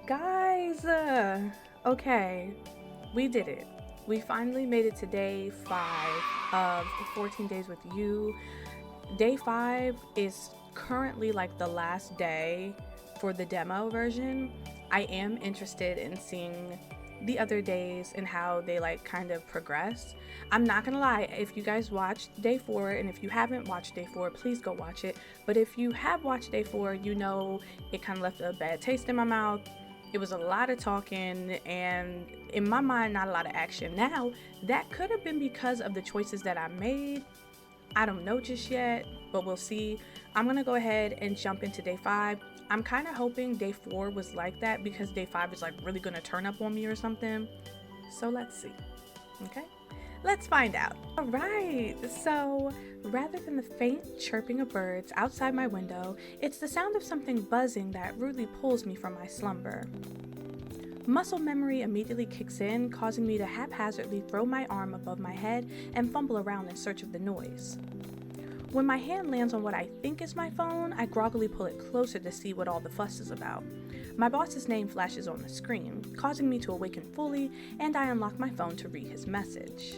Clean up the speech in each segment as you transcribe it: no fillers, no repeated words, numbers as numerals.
Guys, okay, we did it. We finally made it to day 5 of 14 days with you. Day 5 is currently like the last day for the demo version. I am interested in seeing the other days and how they like kind of progress. I'm not gonna lie, if you guys watched day 4 and if you haven't watched day 4, please go watch it. But if you have watched day 4, you know it kind of left a bad taste in my mouth. It was a lot of talking and in my mind not a lot of action. Now that could have been because of the choices that I made. I don't know just yet, but we'll see. I'm gonna go ahead and jump into day 5. I'm kind of hoping day 4 was like that because day 5 is like really gonna turn up on me or something. So let's see. Okay, let's find out. All right, so rather than the faint chirping of birds outside my window, it's the sound of something buzzing that rudely pulls me from my slumber. Muscle memory immediately kicks in, causing me to haphazardly throw my arm above my head and fumble around in search of the noise. When my hand lands on what I think is my phone, I groggily pull it closer to see what all the fuss is about. My boss's name flashes on the screen, causing me to awaken fully, and I unlock my phone to read his message.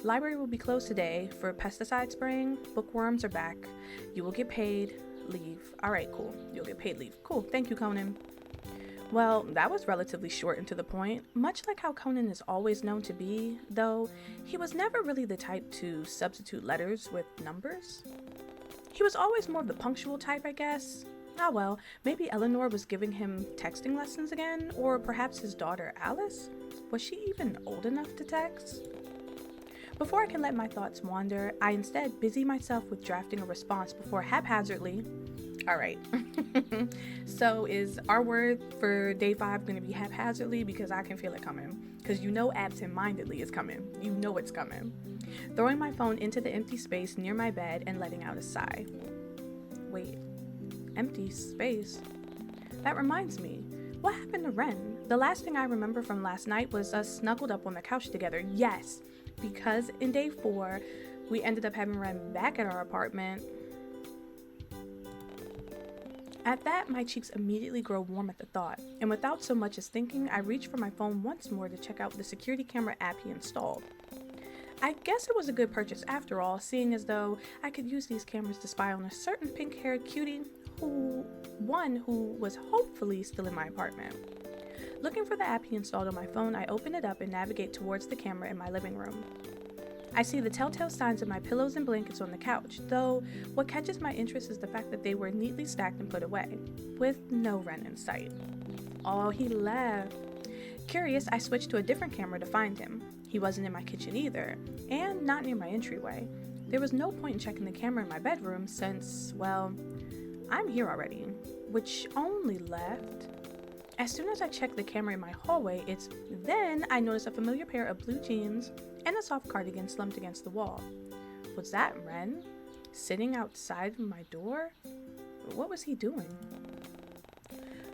Library will be closed today for pesticide spraying. Bookworms are back. You will get paid. Leave. Alright, cool. You'll get paid leave. Cool. Thank you, Conan. Well, that was relatively short and to the point, much like how Conan is always known to be, though he was never really the type to substitute letters with numbers. He was always more of the punctual type, I guess. Ah well, maybe Eleanor was giving him texting lessons again, or perhaps his daughter Alice? Was she even old enough to text? Before I can let my thoughts wander, I instead busy myself with drafting a response before haphazardly. Alright, so is our word for day 5 going to be haphazardly? Because I can feel it coming. Because you know absent-mindedly is coming. You know it's coming. Throwing my phone into the empty space near my bed and letting out a sigh. Wait, empty space? That reminds me. What happened to Ren? The last thing I remember from last night was us snuggled up on the couch together. Yes, because in day 4, we ended up having Ren back at our apartment. At that, my cheeks immediately grow warm at the thought, and without so much as thinking, I reach for my phone once more to check out the security camera app he installed. I guess it was a good purchase after all, seeing as though I could use these cameras to spy on a certain pink-haired cutie who was hopefully still in my apartment. Looking for the app he installed on my phone, I open it up and navigate towards the camera in my living room. I see the telltale signs of my pillows and blankets on the couch, though what catches my interest is the fact that they were neatly stacked and put away, with no Ren in sight. Oh, he left. Curious, I switched to a different camera to find him. He wasn't in my kitchen either, and not near my entryway. There was no point in checking the camera in my bedroom since, well, I'm here already, which only left. As soon as I check the camera in my hallway, then I notice a familiar pair of blue jeans and a soft cardigan slumped against the wall. Was that Ren? Sitting outside my door? What was he doing?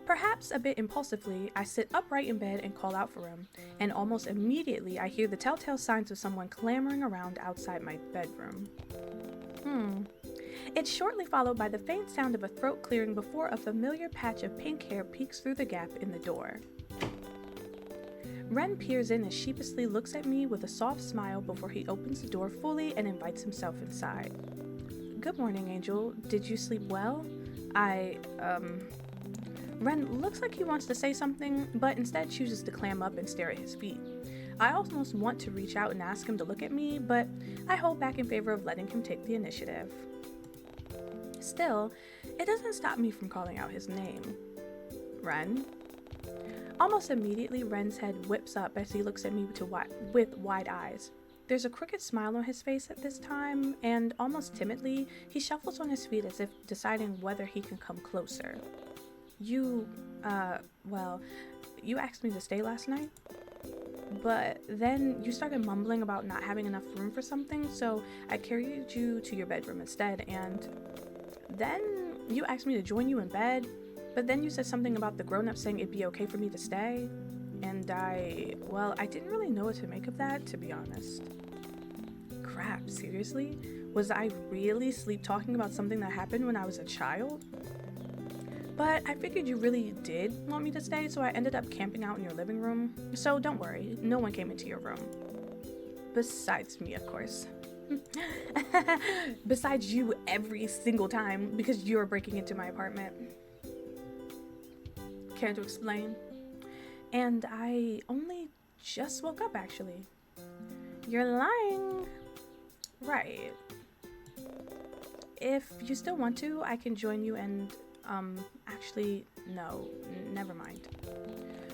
Perhaps a bit impulsively, I sit upright in bed and call out for him, and almost immediately I hear the telltale signs of someone clamoring around outside my bedroom. It's shortly followed by the faint sound of a throat clearing before a familiar patch of pink hair peeks through the gap in the door. Ren peers in and sheepishly looks at me with a soft smile before he opens the door fully and invites himself inside. Good morning, Angel. Did you sleep well? Ren looks like he wants to say something, but instead chooses to clam up and stare at his feet. I almost want to reach out and ask him to look at me, but I hold back in favor of letting him take the initiative. Still, it doesn't stop me from calling out his name. Ren? Almost immediately, Ren's head whips up as he looks at me with wide eyes. There's a crooked smile on his face at this time, and almost timidly, he shuffles on his feet as if deciding whether he can come closer. You asked me to stay last night? But then you started mumbling about not having enough room for something, so I carried you to your bedroom instead, and then you asked me to join you in bed, but then you said something about the grown-ups saying it'd be okay for me to stay, and I didn't really know what to make of that, to be honest. Crap, seriously? Was I really sleep talking about something that happened when I was a child? But I figured you really did want me to stay, so I ended up camping out in your living room. So don't worry, no one came into your room. Besides me, of course. Besides you every single time, because you're breaking into my apartment. Care to explain? And I only just woke up, actually. You're lying. Right. If you still want to, I can join you and, actually, no, never mind.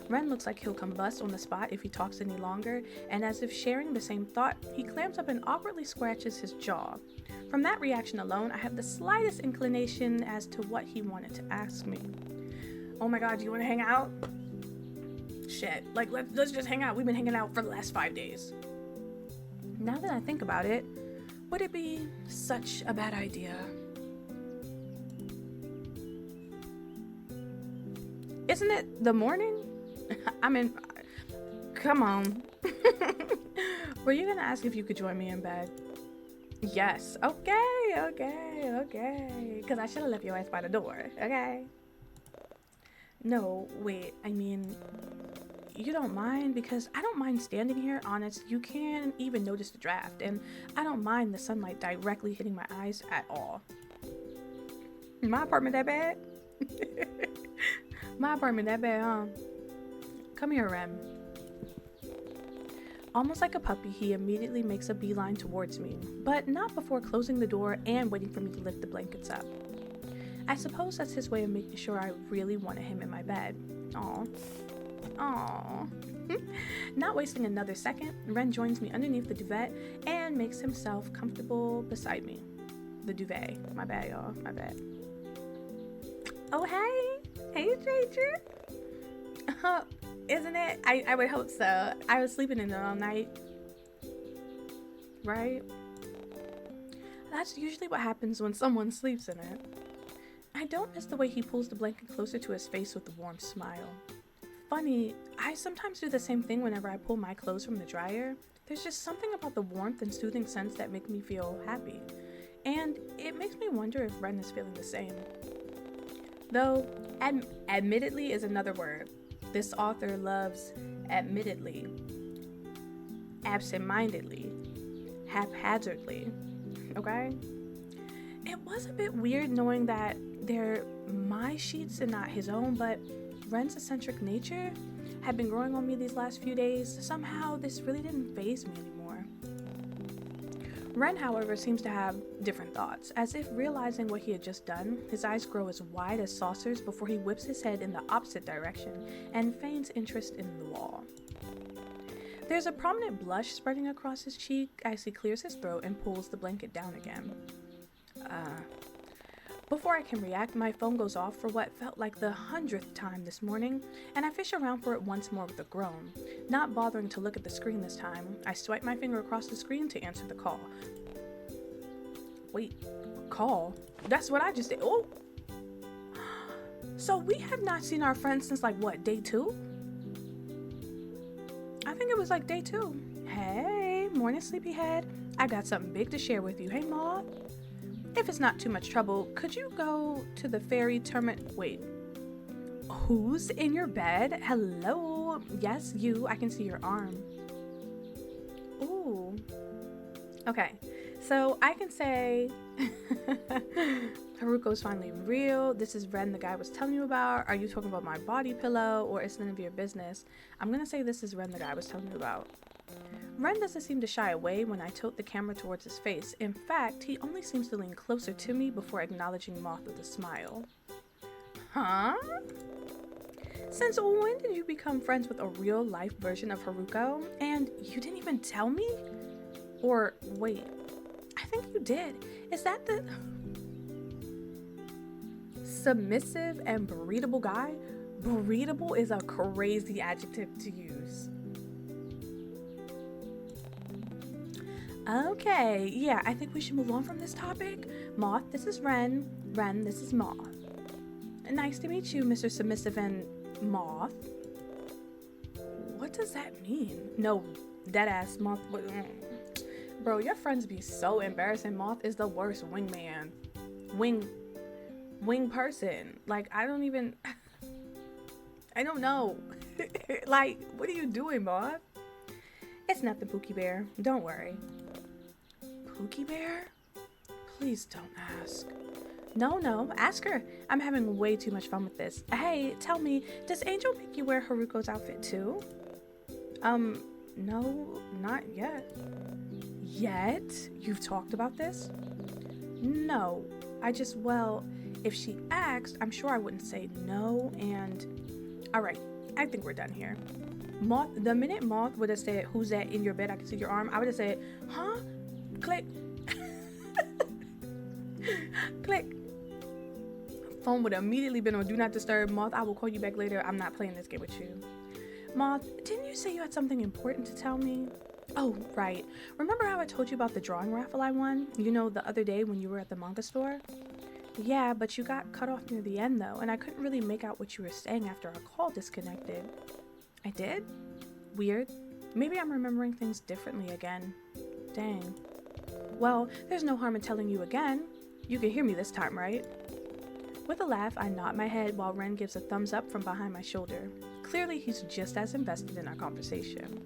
Ren looks like he'll combust on the spot if he talks any longer, and as if sharing the same thought, he clamps up and awkwardly scratches his jaw. From that reaction alone, I have the slightest inclination as to what he wanted to ask me. Oh my god, do you want to hang out? Shit, like, let's just hang out. We've been hanging out for the last 5 days. Now that I think about it, would it be such a bad idea? Isn't it the morning? I mean, come on. Were you gonna ask if you could join me in bed? Yes. Okay. Because I should have left your ass by the door, okay? No, wait, I mean, you don't mind? Because I don't mind standing here, honest. You can't even notice the draft, and I don't mind the sunlight directly hitting my eyes at all. My apartment that bad? My apartment that bad, huh? Come here, Rem. Almost like a puppy, he immediately makes a beeline towards me, but not before closing the door and waiting for me to lift the blankets up. I suppose that's his way of making sure I really wanted him in my bed. Aww. Not wasting another second, Ren joins me underneath the duvet and makes himself comfortable beside me. The duvet. My bad, y'all. My bad. Oh, hey. Hey, stranger. Isn't it? I would hope so. I was sleeping in it all night. Right? That's usually what happens when someone sleeps in it. I don't miss the way he pulls the blanket closer to his face with a warm smile. Funny, I sometimes do the same thing whenever I pull my clothes from the dryer. There's just something about the warmth and soothing scents that make me feel happy. And it makes me wonder if Ren is feeling the same. Though, admittedly is another word. This author loves admittedly, absent-mindedly, haphazardly, okay? It was a bit weird knowing that they're my sheets and not his own, but Ren's eccentric nature had been growing on me these last few days. Somehow this really didn't faze me anymore. Ren, however, seems to have different thoughts. As if realizing what he had just done, his eyes grow as wide as saucers before he whips his head in the opposite direction and feigns interest in the wall. There's a prominent blush spreading across his cheek as he clears his throat and pulls the blanket down again. Before I can react, my phone goes off for what felt like the 100th time this morning, and I fish around for it once more with a groan. Not bothering to look at the screen this time, I swipe my finger across the screen to answer the call. Wait, call? That's what I just did. Oh! So we have not seen our friends since like what, day 2? I think it was like day 2. Hey, morning sleepyhead. I got something big to share with you. Hey, Maud. If it's not too much trouble, could you go to the fairy tournament? Wait, who's in your bed? Hello? Yes, you. I can see your arm. Ooh. Okay, so I can say Haruko's finally real. This is Ren, the guy I was telling you about. Are you talking about my body pillow, or is none of your business? I'm gonna say this is Ren, the guy I was telling you about. Ren doesn't seem to shy away when I tilt the camera towards his face. In fact, he only seems to lean closer to me before acknowledging Moth with a smile. Huh? Since when did you become friends with a real-life version of Haruko? And you didn't even tell me? Or, wait, I think you did. Is that the submissive and breedable guy? Breedable is a crazy adjective to use. Okay, yeah, I think we should move on from this topic. Moth, this is Ren. Ren, this is Moth. Nice to meet you, Mr. Submissive and Moth. What does that mean? No, deadass Moth. Bro, your friends be so embarrassing. Moth is the worst wingman. wing person. Like, I don't even, I don't know. Like, what are you doing, Moth? It's nothing, Pookie Bear. Don't worry. Pookie Bear? Please don't ask. No, ask her. I'm having way too much fun with this. Hey, tell me, does Angel make you wear Haruko's outfit too? No, not yet. Yet? You've talked about this? No, well, if she asked, I'm sure I wouldn't say no, and... Alright, I think we're done here. Moth, the minute Moth would have said, who's that in your bed, I can see your arm, I would have said, huh? Click. Click. Phone would have immediately been on do not disturb. Moth, I will call you back later. I'm not playing this game with you. Moth, didn't you say you had something important to tell me? Oh, right. Remember how I told you about the drawing raffle I won? You know, the other day when you were at the manga store? Yeah, but you got cut off near the end though, and I couldn't really make out what you were saying after our call disconnected. I did? Weird. Maybe I'm remembering things differently again. Dang. Well, there's no harm in telling you again. You can hear me this time, right? With a laugh, I nod my head while Ren gives a thumbs up from behind my shoulder. Clearly, he's just as invested in our conversation.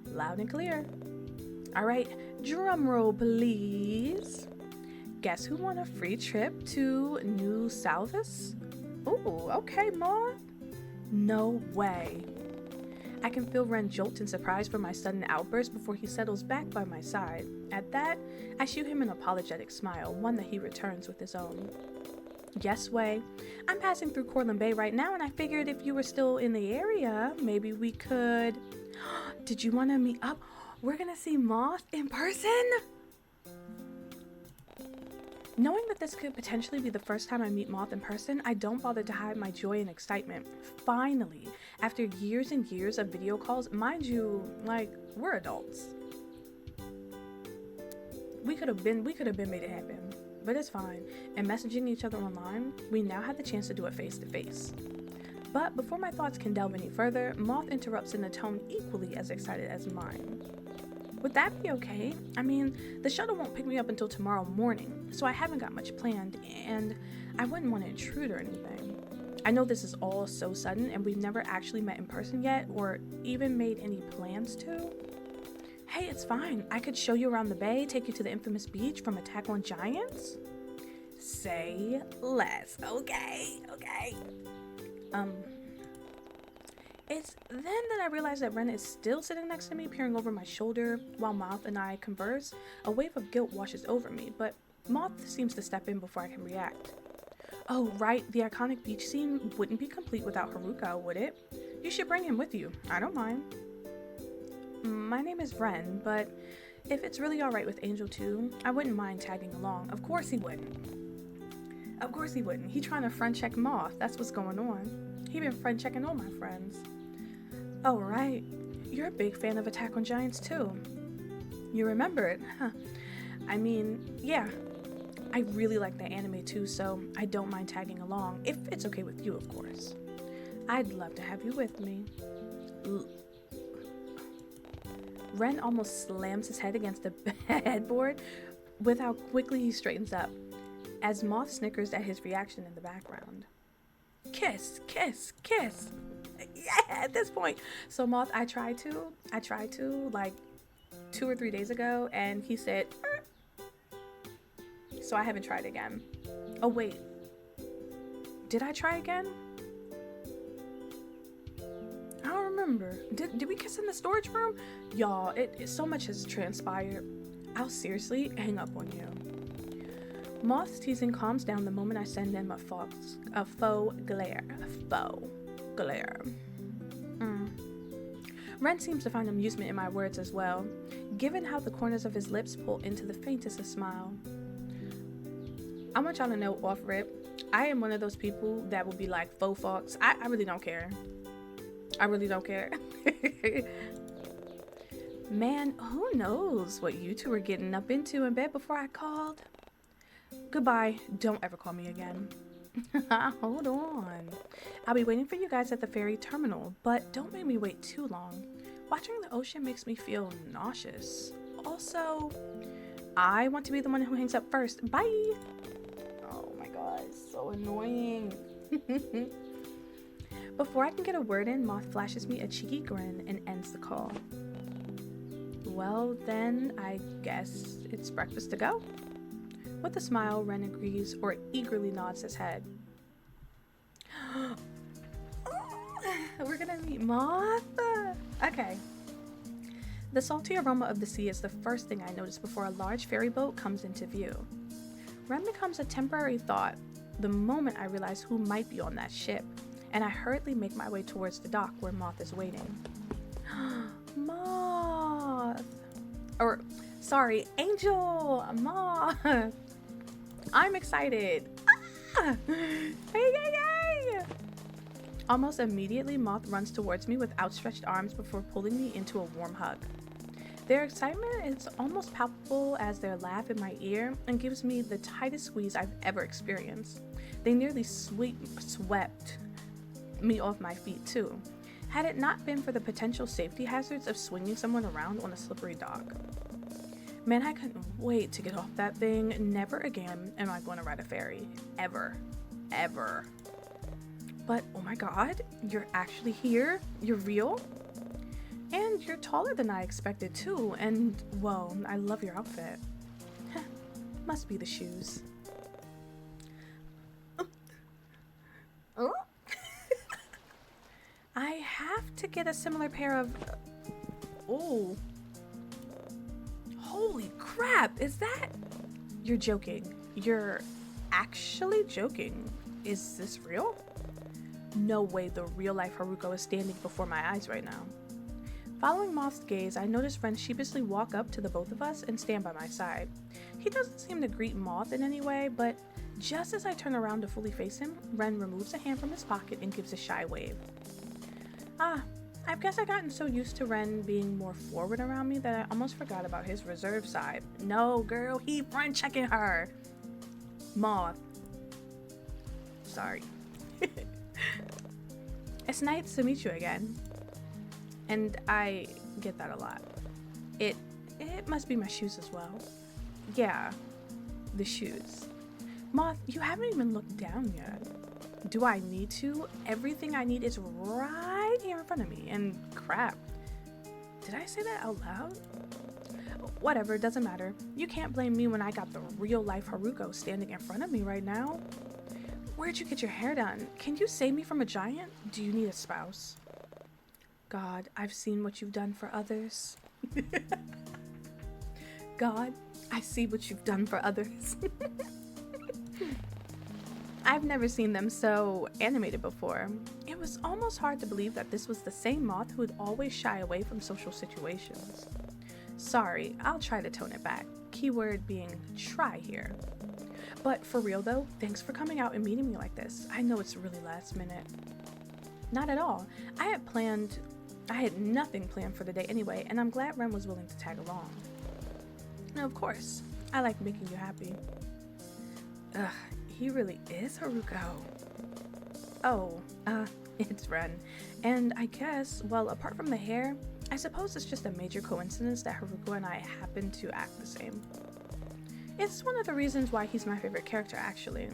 Loud and clear. All right, drum roll, please. Guess who won a free trip to New Salvis? Ooh, okay, Ma. No way. I can feel Ren jolt in surprise for my sudden outburst before he settles back by my side. At that, I shoot him an apologetic smile, one that he returns with his own. Yes, Way. I'm passing through Cortland Bay right now, and I figured if you were still in the area, maybe we could... Did you want to meet up? We're gonna see Moth in person? Knowing that this could potentially be the first time I meet Moth in person, I don't bother to hide my joy and excitement. Finally, after years and years of video calls, mind you, like, we're adults. We could have been made it happen, but it's fine. And messaging each other online, we now have the chance to do it face to face. But before my thoughts can delve any further, Moth interrupts in a tone equally as excited as mine. Would that be okay? I mean, the shuttle won't pick me up until tomorrow morning, so I haven't got much planned, and I wouldn't want to intrude or anything. I know this is all so sudden, and we've never actually met in person yet, or even made any plans to. Hey, it's fine. I could show you around the bay, take you to the infamous beach from Attack on Giants. Say less. Okay. It's then that I realize that Ren is still sitting next to me, peering over my shoulder while Moth and I converse. A wave of guilt washes over me, but Moth seems to step in before I can react. Oh, right, the iconic beach scene wouldn't be complete without Haruka, would it? You should bring him with you. I don't mind. My name is Ren, but if it's really alright with Angel too, I wouldn't mind tagging along. Of course he wouldn't. He trying to friend check Moth. That's what's going on. He been friend checking all my friends. Oh, right. You're a big fan of Attack on Giants too. You remember it, huh? I mean, yeah. I really like that anime too, so I don't mind tagging along, if it's okay with you, of course. I'd love to have you with me. Ren almost slams his head against the headboard with how quickly he straightens up, as Moth snickers at his reaction in the background. Kiss, kiss, kiss. Yeah, at this point. So Moth, I tried to like 2 or 3 days ago, and he said, so I haven't tried again. Oh wait, did I try again? I don't remember. Did we kiss in the storage room? Y'all, so much has transpired. I'll seriously hang up on you. Moth's teasing calms down the moment I send him a faux glare. Ren seems to find amusement in my words as well, given how the corners of his lips pull into the faintest of smile. I want y'all to know off rip, I am one of those people that will be like faux fox. I really don't care. Man, who knows what you two were getting up into in bed before I called? Goodbye. Don't ever call me again. Hold on. I'll be waiting for you guys at the ferry terminal, but don't make me wait too long. Watching the ocean makes me feel nauseous. Also, I want to be the one who hangs up first. Bye! Oh my gosh. So annoying. Before I can get a word in, Moth flashes me a cheeky grin and ends the call. Well, then, I guess it's breakfast to go. With a smile, Ren agrees or eagerly nods his head. We're gonna meet Moth? Okay. The salty aroma of the sea is the first thing I notice before a large ferry boat comes into view. Ren becomes a temporary thought the moment I realize who might be on that ship, and I hurriedly make my way towards the dock where Moth is waiting. Moth! Or, sorry, Angel! Moth! I'm excited! Ah! Hey, hey, hey! Almost immediately, Moth runs towards me with outstretched arms before pulling me into a warm hug. Their excitement is almost palpable as their laugh in my ear and gives me the tightest squeeze I've ever experienced. They nearly swept me off my feet too, had it not been for the potential safety hazards of swinging someone around on a slippery dock. Man, I couldn't wait to get off that thing. Never again am I going to ride a ferry. Ever. Ever. But oh my god, you're actually here? You're real? And you're taller than I expected too, and whoa, I love your outfit. Must be the shoes. Oh. I have to get a similar pair of... Oh. Holy crap, is that... You're joking. You're actually joking. Is this real? No way the real-life Haruko is standing before my eyes right now. Following Moth's gaze, I notice Ren sheepishly walk up to the both of us and stand by my side. He doesn't seem to greet Moth in any way, but just as I turn around to fully face him, Ren removes a hand from his pocket and gives a shy wave. I guess I've gotten so used to Ren being more forward around me that I almost forgot about his reserved side. No, girl, he front checking her. Moth. Sorry. It's nice to meet you again. And I get that a lot. It must be my shoes as well. Yeah, the shoes. Moth, you haven't even looked down yet. Do I need to? Everything I need is right here in front of me. And crap, did I say that out loud? Whatever, doesn't matter. You can't blame me when I got the real life Haruko standing in front of me right now. Where'd you get your hair done? Can you save me from a giant? Do you need a spouse? God, I've seen what you've done for others. God, I see what you've done for others. I've never seen them so animated before. It was almost hard to believe that this was the same Moth who would always shy away from social situations. Sorry, I'll try to tone it back. Keyword being try here. But for real though, thanks for coming out and meeting me like this. I know it's really last minute. Not at all. I had nothing planned for the day anyway, and I'm glad Ren was willing to tag along. Now, of course, I like making you happy. Ugh, he really is Haruko. Oh, it's Ren. And I guess, well, apart from the hair, I suppose it's just a major coincidence that Haruko and I happen to act the same. It's one of the reasons why he's my favorite character, actually.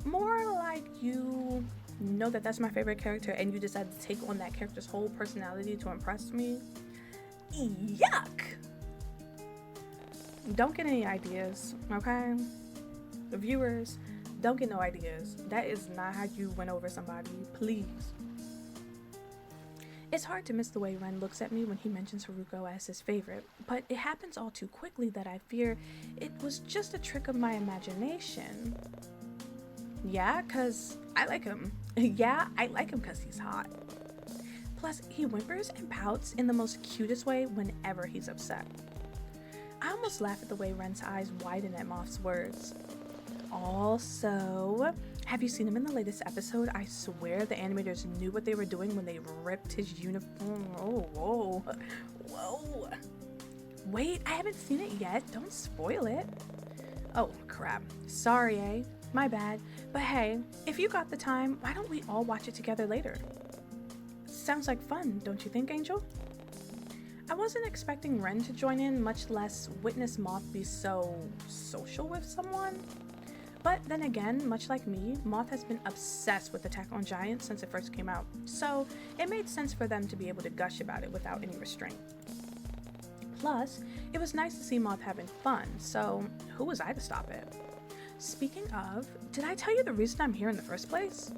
More like you know that that's my favorite character and you decided to take on that character's whole personality to impress me. Yuck! Don't get any ideas, okay? The viewers, don't get no ideas. That is not how you win over somebody, please. It's hard to miss the way Ren looks at me when he mentions Haruko as his favorite, but it happens all too quickly that I fear it was just a trick of my imagination. Yeah, cause I like him. Yeah, I like him cause he's hot. Plus, he whimpers and pouts in the most cutest way whenever he's upset. I almost laugh at the way Ren's eyes widen at Moth's words. Also, have you seen him in the latest episode? I swear the animators knew what they were doing when they ripped his uniform. Oh, whoa. Whoa. Wait, I haven't seen it yet. Don't spoil it. Oh, crap. Sorry, eh? My bad. But hey, if you got the time, why don't we all watch it together later? Sounds like fun, don't you think, Angel? I wasn't expecting Ren to join in, much less witness Moth be so social with someone. But then again, much like me, Moth has been obsessed with Attack on Giants since it first came out, so it made sense for them to be able to gush about it without any restraint. Plus, it was nice to see Moth having fun, so who was I to stop it? Speaking of, did I tell you the reason I'm here in the first place?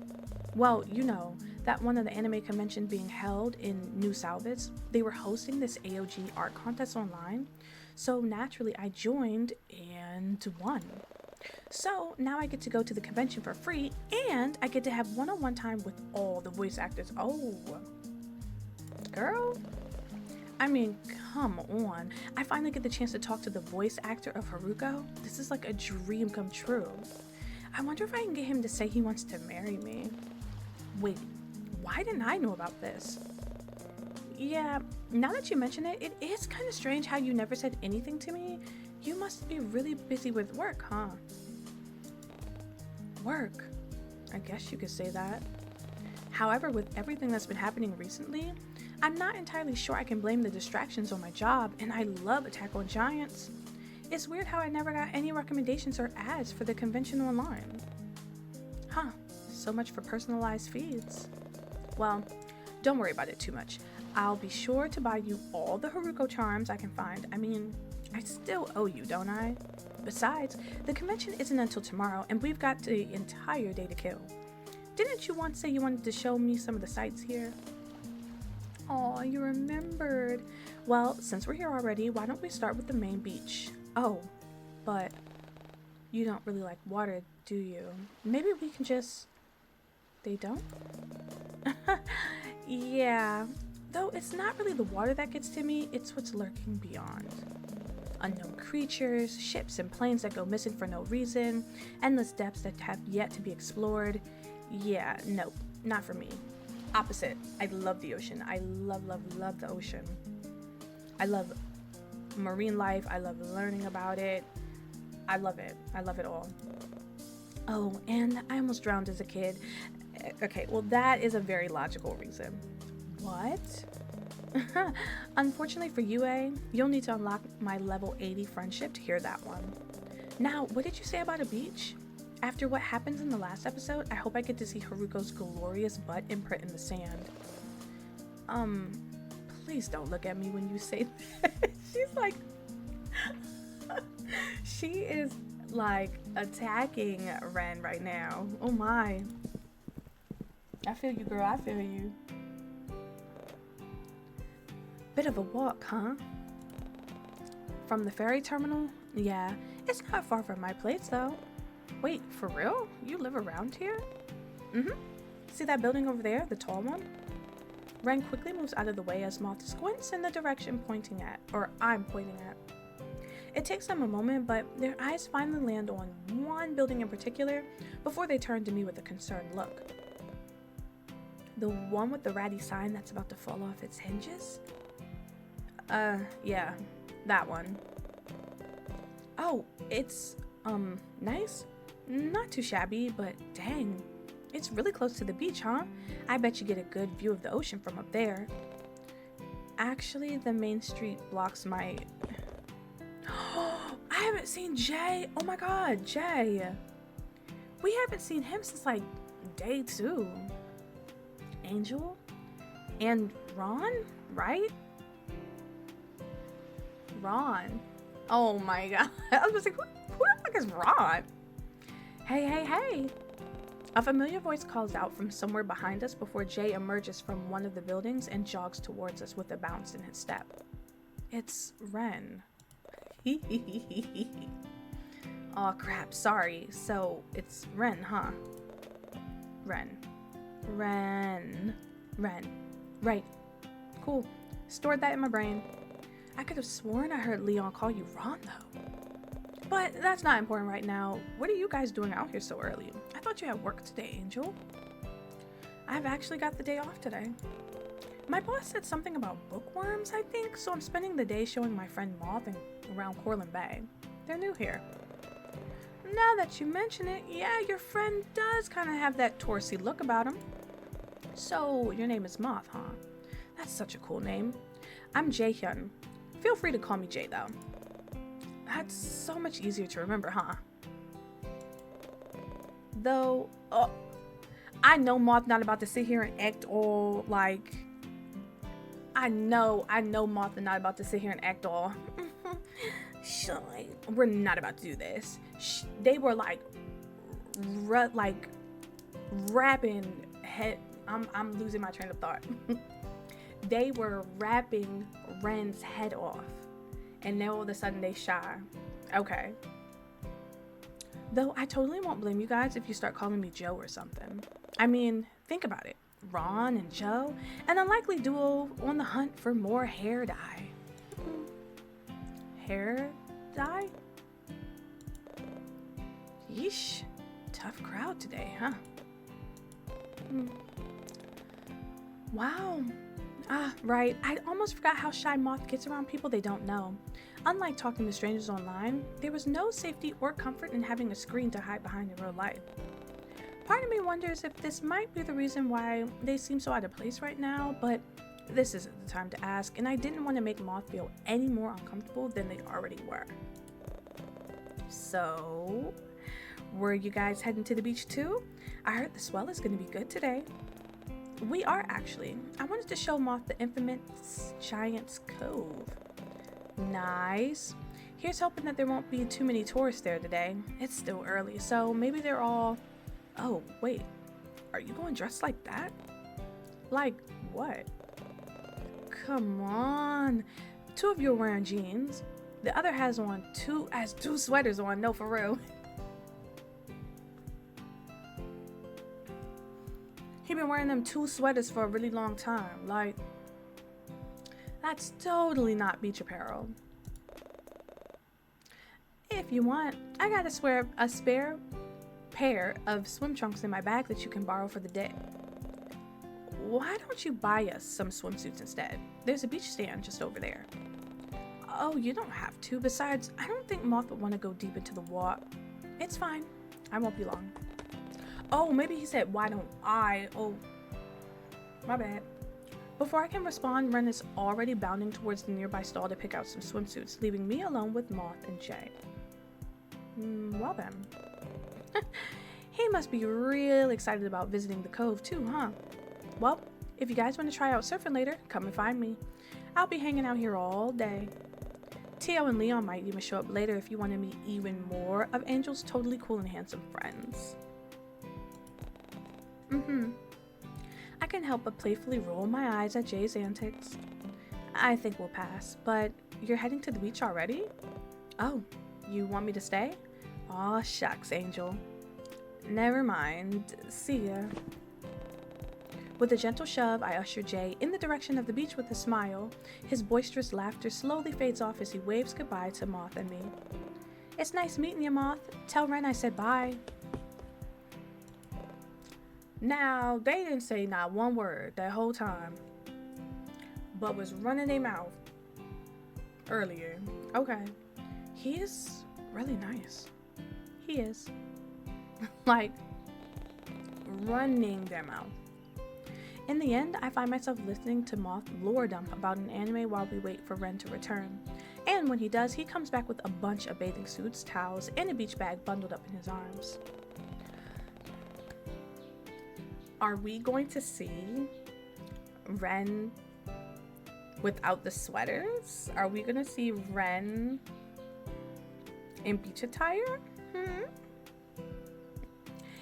Well, you know, that one of the anime conventions being held in New Salvitz, they were hosting this AOG art contest online, so naturally I joined and won. So now I get to go to the convention for free, and I get to have one-on-one time with all the voice actors. Oh, girl. I mean, come on. I finally get the chance to talk to the voice actor of Haruko. This is like a dream come true. I wonder if I can get him to say he wants to marry me. Wait, why didn't I know about this? Yeah, now that you mention it, it is kind of strange how you never said anything to me. You must be really busy with work, huh? Work. I guess you could say that. However, with everything that's been happening recently, I'm not entirely sure I can blame the distractions on my job, and I love Attack on Giants. It's weird how I never got any recommendations or ads for the convention online. Huh, so much for personalized feeds. Well, don't worry about it too much. I'll be sure to buy you all the Haruko charms I can find. I mean, I still owe you, don't I? Besides, the convention isn't until tomorrow, and we've got the entire day to kill. Didn't you once say you wanted to show me some of the sights here? Oh, you remembered. Well, since we're here already, why don't we start with the main beach? Oh, but you don't really like water, do you? Maybe we can just... They don't? Yeah, though it's not really the water that gets to me, it's what's lurking beyond. Unknown creatures, ships and planes that go missing for no reason, endless depths that have yet to be explored. Yeah, nope, not for me. Opposite. I love the ocean. I love the ocean. I love marine life. I love learning about it. I love it. I love it all. Oh, and I almost drowned as a kid. Okay, well, that is a very logical reason. What? Unfortunately for you, you'll need to unlock my level 80 friendship to hear that one. Now, what did you say about a beach? After what happens in the last episode, I hope I get to see Haruko's glorious butt imprint in the sand. Please don't look at me when you say that. She's like... she is, like, attacking Ren right now. Oh my. I feel you, girl. I feel you. Bit of a walk, huh? From the ferry terminal? Yeah, it's not far from my place, though. Wait, for real? You live around here? Mm-hmm. See that building over there, the tall one? Ren quickly moves out of the way as Moth squints in the direction I'm pointing at. It takes them a moment, but their eyes finally land on one building in particular before they turn to me with a concerned look. The one with the ratty sign that's about to fall off its hinges? Yeah, that one. Oh, it's, nice? Not too shabby, but dang, it's really close to the beach, huh? I bet you get a good view of the ocean from up there. Actually, the main street blocks my... I haven't seen Jay. Oh my god, Jay. We haven't seen him since like day 2. Angel? And Ron, right? Ron. Oh my god. I was like, who the fuck is Ron? Hey. A familiar voice calls out from somewhere behind us before Jay emerges from one of the buildings and jogs towards us with a bounce in his step. It's Ren. Aw, crap, sorry. So, it's Ren, huh? Ren. Right. Cool. Stored that in my brain. I could have sworn I heard Leon call you Ron, though. But that's not important right now. What are you guys doing out here so early? I thought you had work today, Angel. I've actually got the day off today. My boss said something about bookworms, I think, so I'm spending the day showing my friend Moth around Corlin Bay. They're new here. Now that you mention it, yeah, your friend does kind of have that touristy look about him. So, your name is Moth, huh? That's such a cool name. I'm Jae-hyun. Feel free to call me Jay, though. That's so much easier to remember, huh? Though, I know Moth not about to sit here and act all like... I know Moth is not about to sit here and act all... Shy. We're not about to do this. They were like wrapping head... I'm losing my train of thought. They were wrapping Ren's head off. And now all of a sudden they shy. Okay. Though I totally won't blame you guys if you start calling me Joe or something. I mean, think about it. Ron and Joe, an unlikely duo on the hunt for more hair dye. Hair dye? Yeesh. Tough crowd today, huh? Wow. Ah, right. I almost forgot how shy Moth gets around people they don't know. Unlike talking to strangers online, there was no safety or comfort in having a screen to hide behind in real life. Part of me wonders if this might be the reason why they seem so out of place right now, but this isn't the time to ask, and I didn't want to make Moth feel any more uncomfortable than they already were. So, were you guys heading to the beach too? I heard the swell is going to be good today. We are actually. I wanted to show Moth the infamous Giant's Cove. Nice. Here's hoping that there won't be too many tourists there today. It's still early, so maybe they're all... Oh, wait. Are you going dressed like that? Like what? Come on. Two of you are wearing jeans. The other has two sweaters on. No, for real. He been wearing them 2 sweaters for a really long time. Like, that's totally not beach apparel. If you want, I got a spare pair of swim trunks in my bag that you can borrow for the day. Why don't you buy us some swimsuits instead? There's a beach stand just over there. Oh, you don't have to. Besides, I don't think Moth would want to go deep into the water. It's fine. I won't be long. Oh, maybe he said, why don't I? Oh, my bad. Before I can respond, Ren is already bounding towards the nearby stall to pick out some swimsuits, leaving me alone with Moth and Jay. Well then. He must be real excited about visiting the cove too, huh? Well, if you guys want to try out surfing later, come and find me. I'll be hanging out here all day. Tio and Leon might even show up later if you want to meet even more of Angel's totally cool and handsome friends. I can help but playfully roll my eyes at Jay's antics. I think we'll pass, but you're heading to the beach already? Oh, you want me to stay? Aw, shucks, Angel. Never mind. See ya. With a gentle shove, I usher Jay in the direction of the beach with a smile. His boisterous laughter slowly fades off as he waves goodbye to Moth and me. It's nice meeting you, Moth. Tell Ren I said bye. Now, they didn't say not one word that whole time, but was running their mouth earlier. Okay. He is really nice. He is. Like, running their mouth. In the end, I find myself listening to Moth lore dump about an anime while we wait for Ren to return. And when he does, he comes back with a bunch of bathing suits, towels, and a beach bag bundled up in his arms. Are we going to see Ren without the sweaters? Are we going to see Ren in beach attire?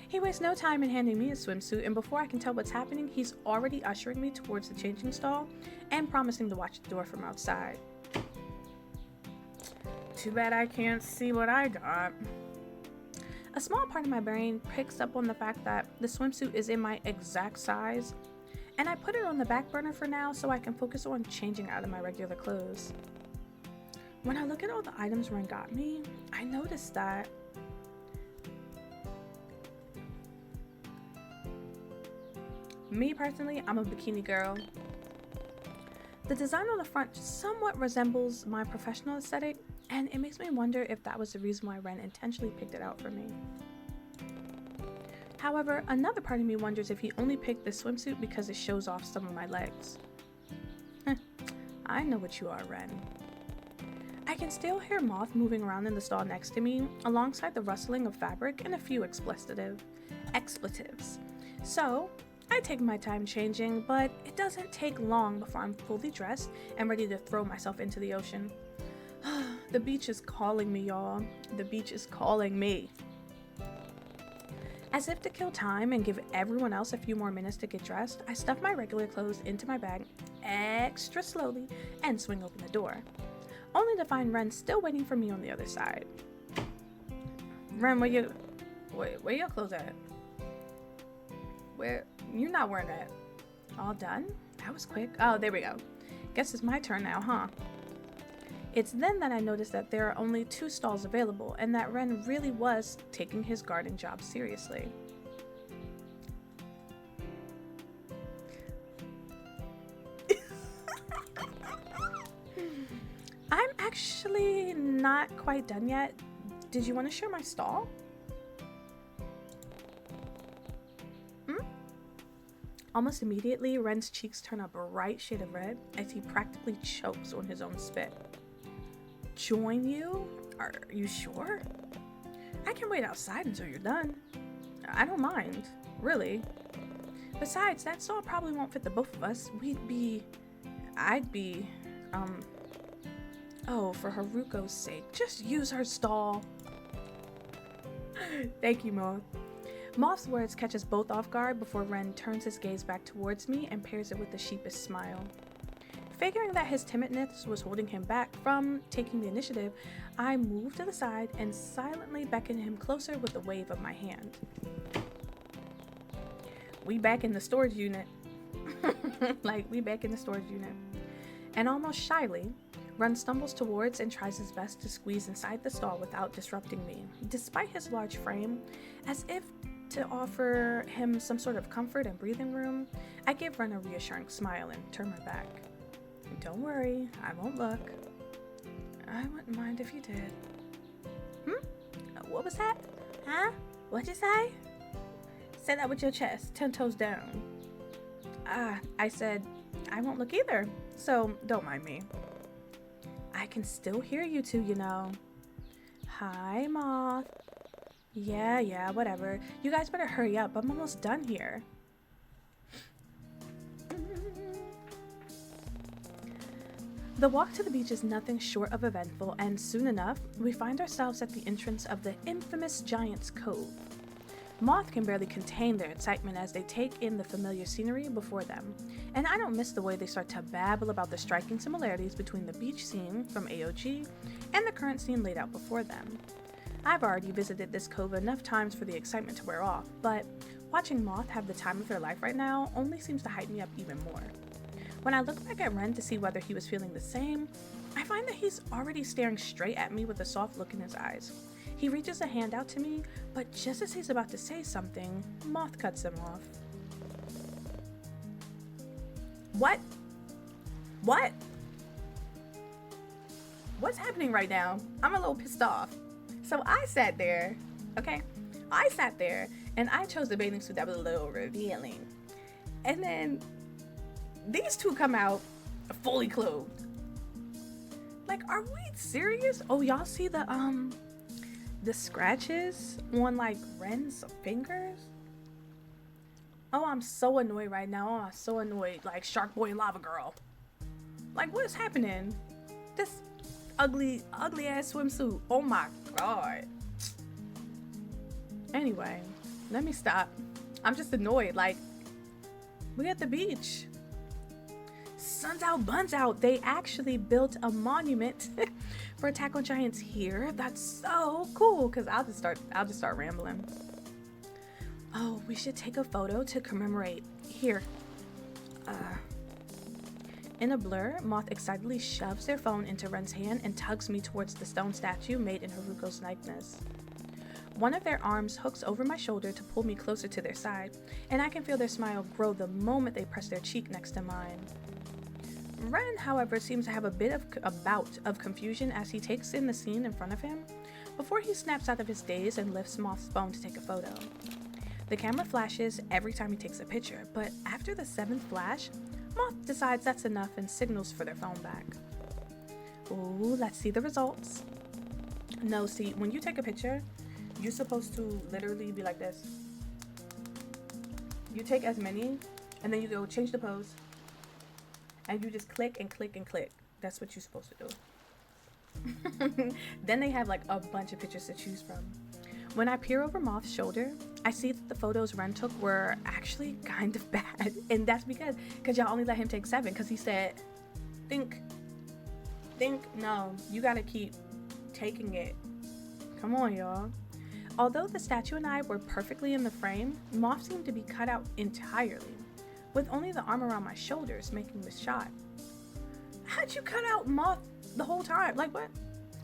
He wastes no time in handing me a swimsuit, and before I can tell what's happening, he's already ushering me towards the changing stall and promising to watch the door from outside. Too bad I can't see what I got. A small part of my brain picks up on the fact that the swimsuit is in my exact size, and I put it on the back burner for now so I can focus on changing out of my regular clothes. When I look at all the items Ren got me, I noticed that me personally, I'm a bikini girl. The design on the front somewhat resembles my professional aesthetic, and it makes me wonder if that was the reason why Ren intentionally picked it out for me. However, another part of me wonders if he only picked this swimsuit because it shows off some of my legs. I know what you are, Ren. I can still hear Moth moving around in the stall next to me, alongside the rustling of fabric and a few expletives. So, I take my time changing, but it doesn't take long before I'm fully dressed and ready to throw myself into the ocean. The beach is calling me, y'all. The beach is calling me. As if to kill time and give everyone else a few more minutes to get dressed, I stuff my regular clothes into my bag extra slowly and swing open the door, only to find Ren still waiting for me on the other side. Ren, where your clothes at? Where? You're not wearing that. All done? That was quick. Oh, there we go. Guess it's my turn now, huh? It's then that I noticed that there are only 2 stalls available and that Ren really was taking his guarding job seriously. I'm actually not quite done yet. Did you want to share my stall? Almost immediately, Ren's cheeks turn a bright shade of red as he practically chokes on his own spit. Join you? Are you sure? I can wait outside until you're done. I don't mind, really. Besides, that stall probably won't fit the both of us. Oh, for Haruko's sake, just use her stall. Thank you, Moth. Moth's words catch us both off guard before Ren turns his gaze back towards me and pairs it with a sheepish smile. Figuring that his timidness was holding him back from taking the initiative, I move to the side and silently beckon him closer with a wave of my hand. We back in the storage unit. We back in the storage unit. And almost shyly, Ren stumbles towards and tries his best to squeeze inside the stall without disrupting me, despite his large frame. As if to offer him some sort of comfort and breathing room, I give Ren a reassuring smile and turn my back. Don't worry, I won't look. I wouldn't mind if you did. What was that? Huh? What'd you say? Say that with your chest, 10 toes down. I said, I won't look either, so don't mind me. I can still hear you two, you know. Hi, Moth. Yeah, whatever. You guys better hurry up. I'm almost done here. The walk to the beach is nothing short of eventful, and soon enough, we find ourselves at the entrance of the infamous Giant's Cove. Moth can barely contain their excitement as they take in the familiar scenery before them, and I don't miss the way they start to babble about the striking similarities between the beach scene from AOG and the current scene laid out before them. I've already visited this cove enough times for the excitement to wear off, but watching Moth have the time of their life right now only seems to hype me up even more. When I look back at Ren to see whether he was feeling the same, I find that he's already staring straight at me with a soft look in his eyes. He reaches a hand out to me, but just as he's about to say something, Moth cuts him off. What? What's happening right now? I'm a little pissed off. So I sat there, and I chose the bathing suit that was a little revealing. And then these two come out fully clothed. Like, are we serious? Oh, y'all see the scratches on like Ren's fingers? Oh, I'm so annoyed right now. Oh, I'm so annoyed. Like Shark Boy and Lava Girl. Like, what is happening? This ugly ass swimsuit. Oh my god. Anyway, let me stop. I'm just annoyed. Like, we at the beach. Sun's out, buns out. They actually built a monument for Attack on Giants here. That's so cool. Cause I'll just start rambling. Oh, we should take a photo to commemorate. Here. In a blur, Moth excitedly shoves their phone into Ren's hand and tugs me towards the stone statue made in Haruko's likeness. One of their arms hooks over my shoulder to pull me closer to their side, and I can feel their smile grow the moment they press their cheek next to mine. Ren, however, seems to have a bout of confusion as he takes in the scene in front of him, before he snaps out of his daze and lifts Moth's phone to take a photo. The camera flashes every time he takes a picture, but after the 7th flash, Moth decides that's enough and signals for their phone back. Ooh, let's see the results. No, see, when you take a picture, you're supposed to literally be like this. You take as many, and then you go change the pose, and you just click and click and click. That's what you're supposed to do. Then they have like a bunch of pictures to choose from. When I peer over Moth's shoulder, I see that the photos Ren took were actually kind of bad. And that's because y'all only let him take 7, because he said, think, no, you gotta keep taking it. Come on, y'all. Although the statue and I were perfectly in the frame, Moth seemed to be cut out entirely, with only the arm around my shoulders making the shot. How'd you cut out Moth the whole time? Like, what?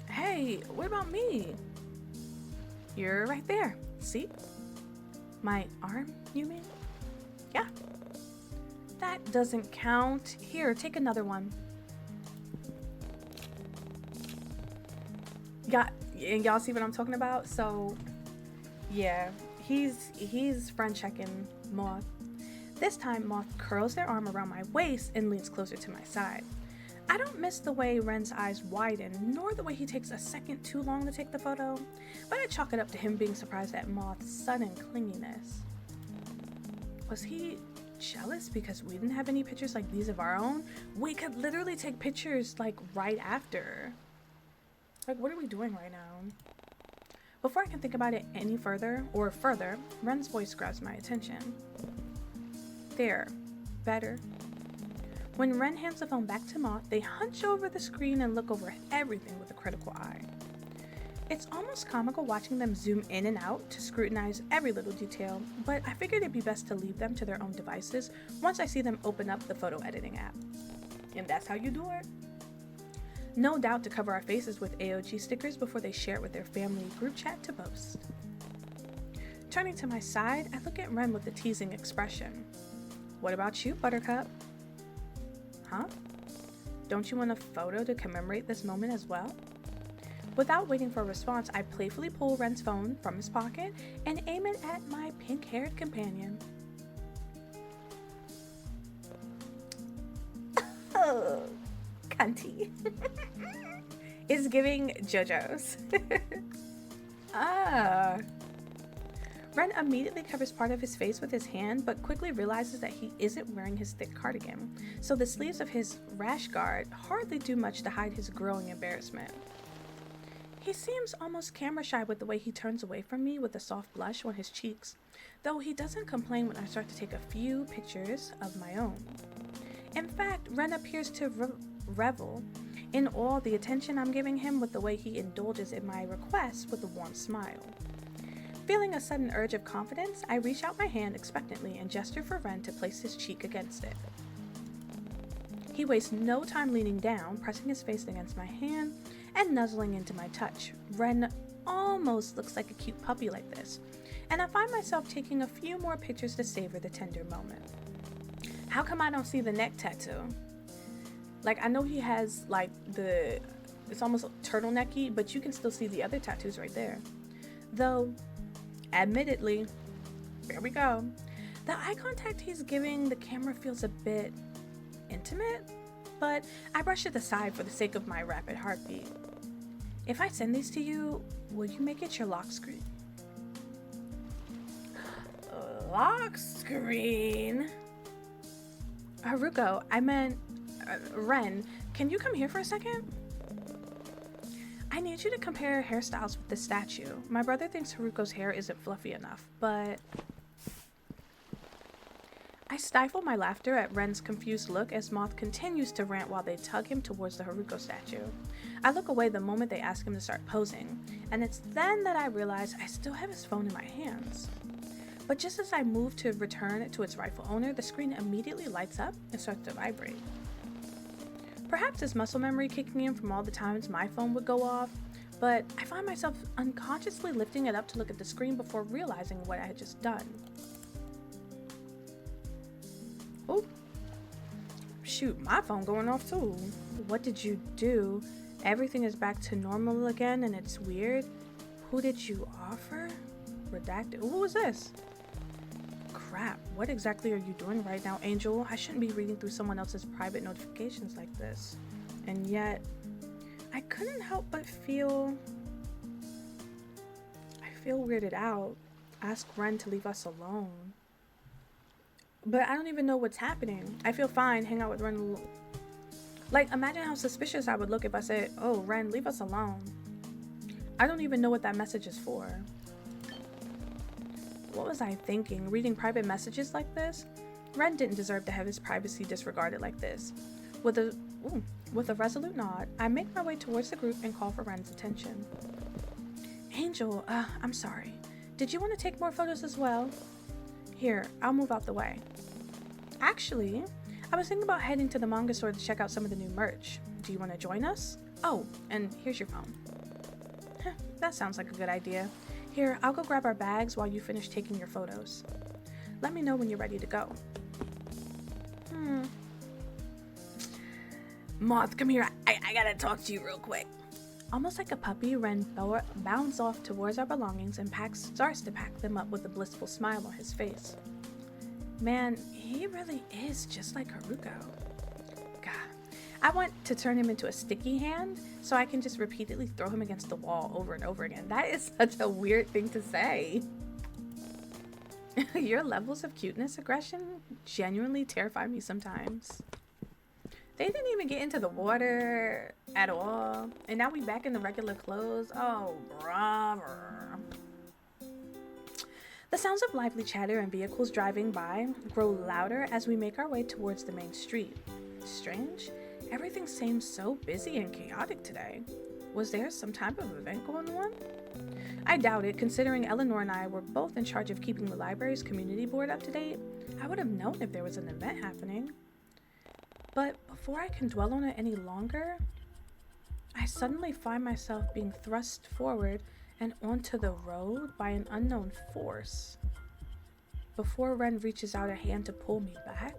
Hey, what about me? You're right there. See? My arm, you mean? Yeah. That doesn't count. Here, take another one. And y'all see what I'm talking about? So, yeah, he's friend checking Moth. This time, Moth curls their arm around my waist and leans closer to my side. I don't miss the way Ren's eyes widen, nor the way he takes a second too long to take the photo, but I chalk it up to him being surprised at Moth's sudden clinginess. Was he jealous because we didn't have any pictures like these of our own? We could literally take pictures like right after. Like, what are we doing right now? Before I can think about it any further, Ren's voice grabs my attention. There. Better. When Ren hands the phone back to Moth, they hunch over the screen and look over everything with a critical eye. It's almost comical watching them zoom in and out to scrutinize every little detail, but I figured it'd be best to leave them to their own devices once I see them open up the photo editing app. And that's how you do it. No doubt to cover our faces with AOG stickers before they share it with their family group chat to post. Turning to my side, I look at Ren with a teasing expression. What about you, Buttercup? Huh? Don't you want a photo to commemorate this moment as well? Without waiting for a response, I playfully pull Ren's phone from his pocket and aim it at my pink-haired companion. Oh, cunty. It's giving JoJo's. Ren immediately covers part of his face with his hand, but quickly realizes that he isn't wearing his thick cardigan, so the sleeves of his rash guard hardly do much to hide his growing embarrassment. He seems almost camera shy with the way he turns away from me with a soft blush on his cheeks, though he doesn't complain when I start to take a few pictures of my own. In fact, Ren appears to revel in all the attention I'm giving him with the way he indulges in my requests with a warm smile. Feeling a sudden urge of confidence, I reach out my hand expectantly and gesture for Ren to place his cheek against it. He wastes no time leaning down, pressing his face against my hand and nuzzling into my touch. Ren almost looks like a cute puppy like this, and I find myself taking a few more pictures to savor the tender moment. How come I don't see the neck tattoo? Like, I know he has like it's almost turtlenecky, but you can still see the other tattoos right there. Though, admittedly, here we go, the eye contact he's giving the camera feels a bit intimate, but I brush it aside for the sake of my rapid heartbeat. If I send these to you, will you make it your lock screen? Lock screen? Haruko, I meant Ren, can you come here for a second? I need you to compare hairstyles with the statue. My brother thinks Haruko's hair isn't fluffy enough, but... I stifle my laughter at Ren's confused look as Moth continues to rant while they tug him towards the Haruko statue. I look away the moment they ask him to start posing, and it's then that I realize I still have his phone in my hands. But just as I move to return it to its rightful owner, the screen immediately lights up and starts to vibrate. Perhaps it's muscle memory kicking in from all the times my phone would go off, but I find myself unconsciously lifting it up to look at the screen before realizing what I had just done. Oh, shoot, my phone going off too. What did you do? Everything is back to normal again and it's weird. Who did you offer? Redacted. Who was this? Crap, what exactly are you doing right now, Angel? I shouldn't be reading through someone else's private notifications like this. And yet, I couldn't help but I feel weirded out. Ask Ren to leave us alone. But I don't even know what's happening. I feel fine, hang out with Ren. Like, imagine how suspicious I would look if I said, oh, Ren, leave us alone. I don't even know what that message is for. What was I thinking? Reading private messages like this? Ren didn't deserve to have his privacy disregarded like this. With a resolute nod, I make my way towards the group and call for Ren's attention. Angel, I'm sorry. Did you want to take more photos as well? Here, I'll move out the way. Actually, I was thinking about heading to the manga store to check out some of the new merch. Do you want to join us? Oh, and here's your phone. That sounds like a good idea. Here, I'll go grab our bags while you finish taking your photos. Let me know when you're ready to go. Moth, come here. I gotta talk to you real quick. Almost like a puppy, Ren bounds off towards our belongings and starts to pack them up with a blissful smile on his face. Man, he really is just like Haruko. God, I want to turn him into a sticky hand so I can just repeatedly throw him against the wall over and over again. That is such a weird thing to say. Your levels of cuteness aggression genuinely terrify me sometimes. They didn't even get into the water at all. And now we back in the regular clothes. Oh, brother. The sounds of lively chatter and vehicles driving by grow louder as we make our way towards the main street. Strange. Everything seems so busy and chaotic today. Was there some type of event going on? I doubt it, considering Eleanor and I were both in charge of keeping the library's community board up to date. I would have known if there was an event happening. But before I can dwell on it any longer, I suddenly find myself being thrust forward and onto the road by an unknown force. Before Ren reaches out a hand to pull me back,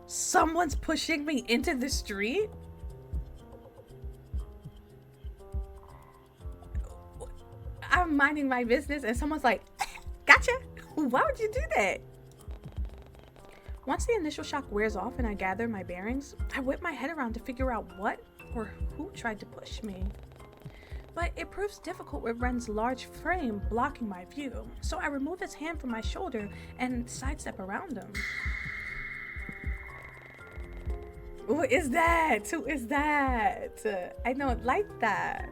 someone's pushing me into the street? I'm minding my business and someone's like, gotcha! Why would you do that? Once the initial shock wears off and I gather my bearings, I whip my head around to figure out what or who tried to push me. But it proves difficult with Ren's large frame blocking my view, so I remove his hand from my shoulder and sidestep around him. Who is that? Who is that? I don't like that.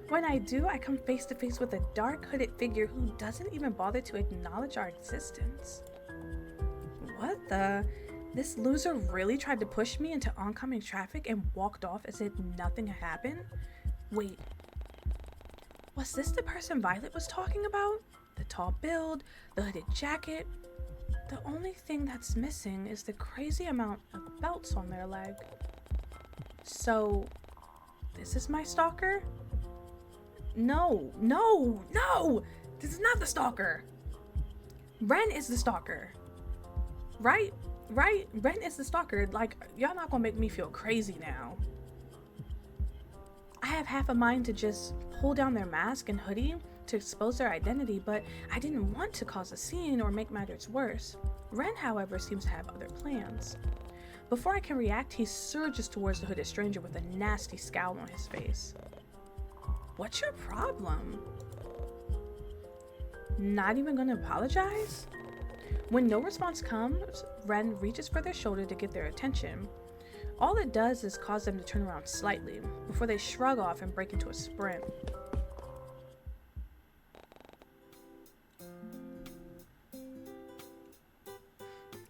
When I do, I come face to face with a dark hooded figure who doesn't even bother to acknowledge our existence. What the? This loser really tried to push me into oncoming traffic and walked off as if nothing had happened? Wait, was this the person Violet was talking about? The tall build, the hooded jacket. The only thing that's missing is the crazy amount of belts on their leg. So, this is my stalker? No, this is not the stalker. Ren is the stalker. Right? Ren is the stalker. Like, y'all not gonna make me feel crazy now. I have half a mind to just pull down their mask and hoodie to expose their identity, but I didn't want to cause a scene or make matters worse. Ren, however, seems to have other plans. Before I can react, he surges towards the hooded stranger with a nasty scowl on his face. What's your problem? Not even gonna apologize? When no response comes, Ren reaches for their shoulder to get their attention. All it does is cause them to turn around slightly, before they shrug off and break into a sprint.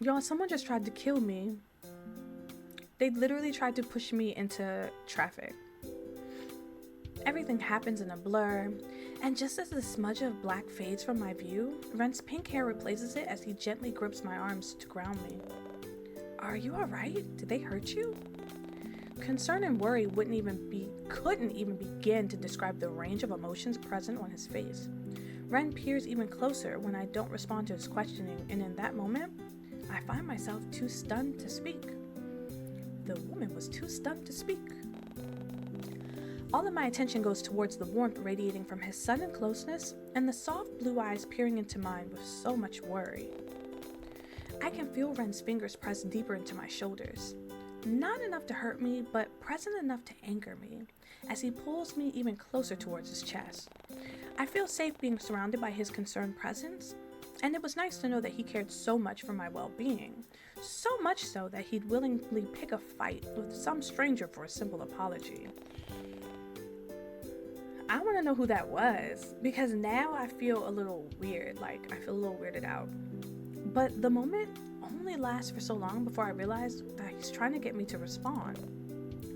Y'all, someone just tried to kill me. They literally tried to push me into traffic. Everything happens in a blur, and just as the smudge of black fades from my view, Ren's pink hair replaces it as he gently grips my arms to ground me. Are you alright? Did they hurt you? Concern and worry couldn't even begin to describe the range of emotions present on his face. Ren peers even closer when I don't respond to his questioning, and in that moment, I find myself too stunned to speak. The woman was too stunned to speak. All of my attention goes towards the warmth radiating from his sudden closeness and the soft blue eyes peering into mine with so much worry. I can feel Ren's fingers press deeper into my shoulders. Not enough to hurt me, but present enough to anger me, as he pulls me even closer towards his chest. I feel safe being surrounded by his concerned presence, and it was nice to know that he cared so much for my well-being. So much so that he'd willingly pick a fight with some stranger for a simple apology. I want to know who that was, because now I feel a little weird, like I feel a little weirded out. But the moment only lasts for so long before I realize that he's trying to get me to respond.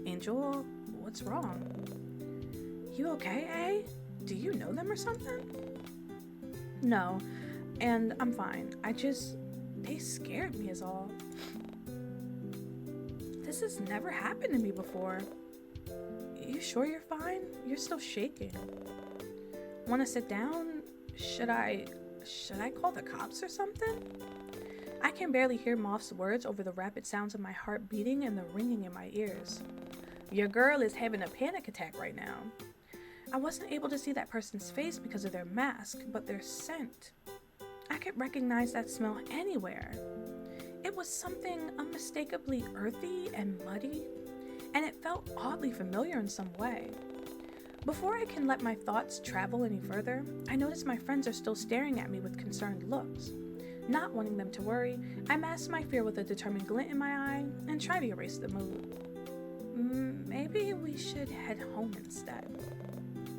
Angel, what's wrong? You okay, eh? Do you know them or something? No, and I'm fine. They scared me is all. This has never happened to me before. You sure you're fine? You're still shaking. Want to sit down? Should I call the cops or something? I can barely hear Moth's words over the rapid sounds of my heart beating and the ringing in my ears. Your girl is having a panic attack right now. I wasn't able to see that person's face because of their mask, but their scent. I could recognize that smell anywhere. It was something unmistakably earthy and muddy, and it felt oddly familiar in some way. Before I can let my thoughts travel any further, I notice my friends are still staring at me with concerned looks. Not wanting them to worry, I mask my fear with a determined glint in my eye and try to erase the mood. Maybe we should head home instead.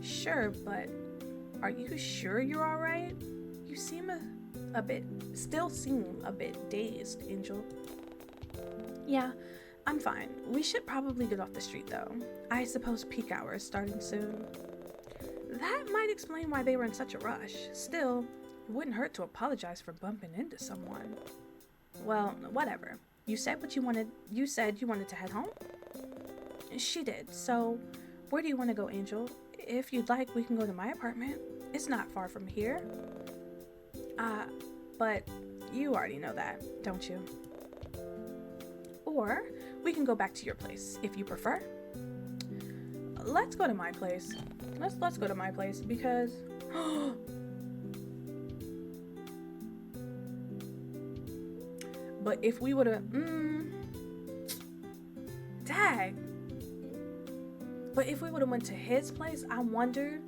Sure, but are you sure you're alright? You seem still seem a bit dazed, Angel. Yeah, I'm fine. We should probably get off the street though. I suppose peak hour is starting soon. That might explain why they were in such a rush. Still, it wouldn't hurt to apologize for bumping into someone. Well, whatever. You said you wanted to head home? She did. So, where do you want to go, Angel? If you'd like, we can go to my apartment. It's not far from here. But you already know that, don't you? Or we can go back to your place if you prefer. Let's go to my place. Let's go to my place because but if we would have dag. But if we would have went to his place, I wonder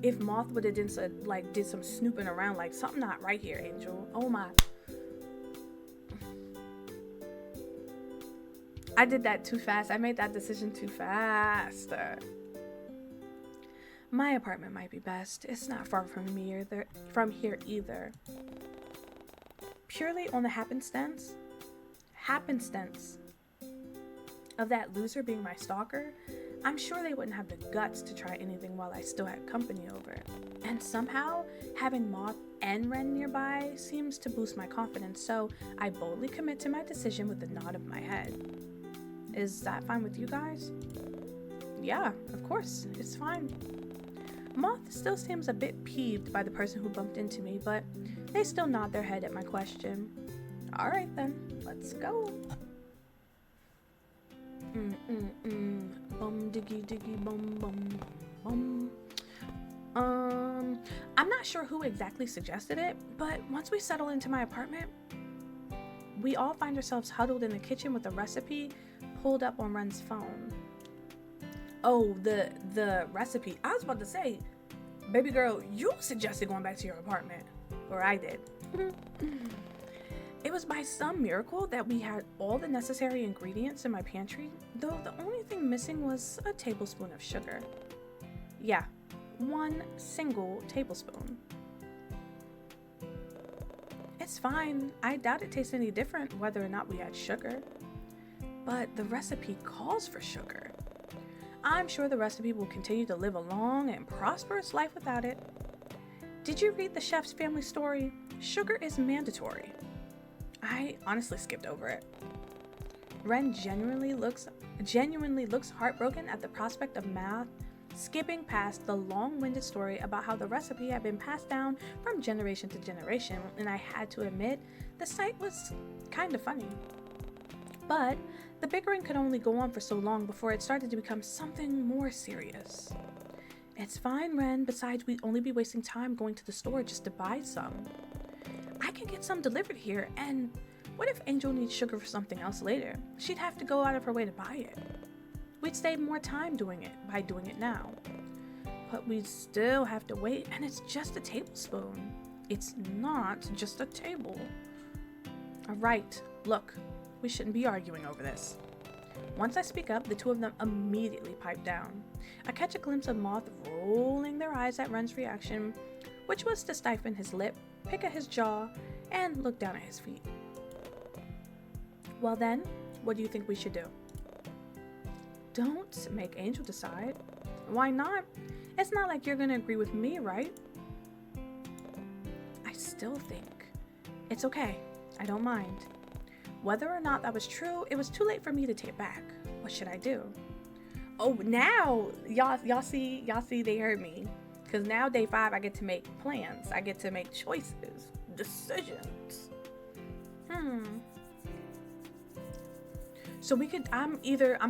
if Moth would have did some snooping around, like something not right here, Angel. Oh my. I did that too fast. I made that decision too fast. My apartment might be best. It's not far from here either. Purely on the happenstance of that loser being my stalker, I'm sure they wouldn't have the guts to try anything while I still had company over. And somehow, having Moth and Ren nearby seems to boost my confidence, so I boldly commit to my decision with a nod of my head. Is that fine with you guys? Yeah, of course, it's fine. Moth still seems a bit peeved by the person who bumped into me, but they still nod their head at my question. Alright then, let's go. Bum diggy diggy bum bum bum. I'm not sure who exactly suggested it, but once we settle into my apartment, we all find ourselves huddled in the kitchen with a recipe pulled up on Ren's phone. Oh, the recipe. I was about to say, baby girl, you suggested going back to your apartment. Or I did. It was by some miracle that we had all the necessary ingredients in my pantry, though the only thing missing was a tablespoon of sugar. Yeah, 1 single tablespoon. It's fine. I doubt it tastes any different whether or not we had sugar. But the recipe calls for sugar. I'm sure the recipe will continue to live a long and prosperous life without it. Did you read the chef's family story? Sugar is mandatory. I honestly skipped over it. Ren genuinely looks heartbroken at the prospect of Math skipping past the long-winded story about how the recipe had been passed down from generation to generation, and I had to admit, the sight was kind of funny. But the bickering could only go on for so long before it started to become something more serious. It's fine, Ren. Besides, we'd only be wasting time going to the store just to buy some. I can get some delivered here, and What if Angel needs sugar for something else later? She'd have to go out of her way to buy it. We'd save more time doing it by doing it now. But we'd still have to wait, and it's just a tablespoon. It's not just a table. All right, look, we shouldn't be arguing over this. Once I speak up, the two of them immediately pipe down. I catch a glimpse of Moth rolling their eyes at Ren's reaction, which was to stiffen his lip, pick at his jaw, and look down at his feet. Well then, what do you think we should do? Don't make Angel decide. Why not? It's not like you're gonna agree with me, right? I still think it's okay. I don't mind. Whether or not that was true, it was too late for me to take it back. What should I do? Oh, now y'all see they heard me. Cause now day 5 I get to make plans. I get to make choices, decisions. So we could I'm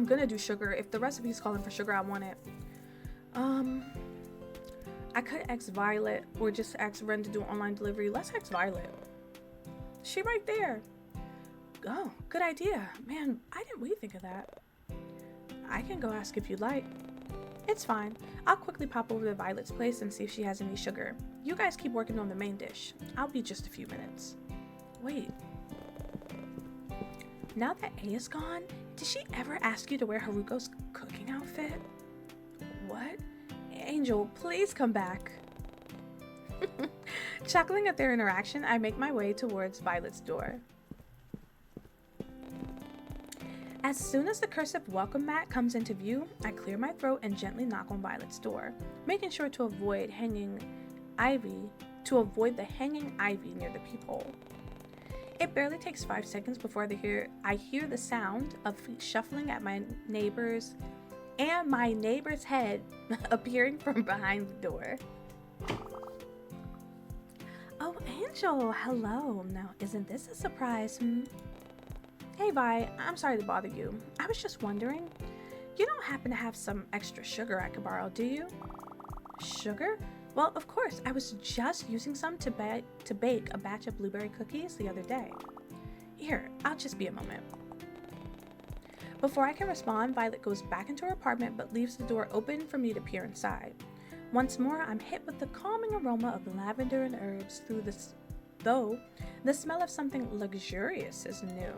gonna do sugar. If the recipe's calling for sugar, I want it. I could ask Violet or just ask Ren to do online delivery. Let's ask Violet. She right there. Oh, good idea. Man, I didn't really think of that. I can go ask if you'd like. It's fine. I'll quickly pop over to Violet's place and see if she has any sugar. You guys keep working on the main dish. I'll be just a few minutes. Wait. Now that A is gone, did she ever ask you to wear Haruko's cooking outfit? What? Angel, please come back. Chuckling at their interaction, I make my way towards Violet's door. As soon as the cursive welcome mat comes into view, I clear my throat and gently knock on Violet's door, making sure to avoid the hanging ivy near the peephole. It barely takes 5 seconds before I hear the sound of feet shuffling at my neighbor's head appearing from behind the door. Oh, Angel, hello. Now, isn't this a surprise, Hey, Vi, I'm sorry to bother you. I was just wondering, you don't happen to have some extra sugar I could borrow, do you? Sugar? Well, of course, I was just using some to bake a batch of blueberry cookies the other day. Here, I'll just be a moment. Before I can respond, Violet goes back into her apartment but leaves the door open for me to peer inside. Once more, I'm hit with the calming aroma of lavender and herbs though the smell of something luxurious is new.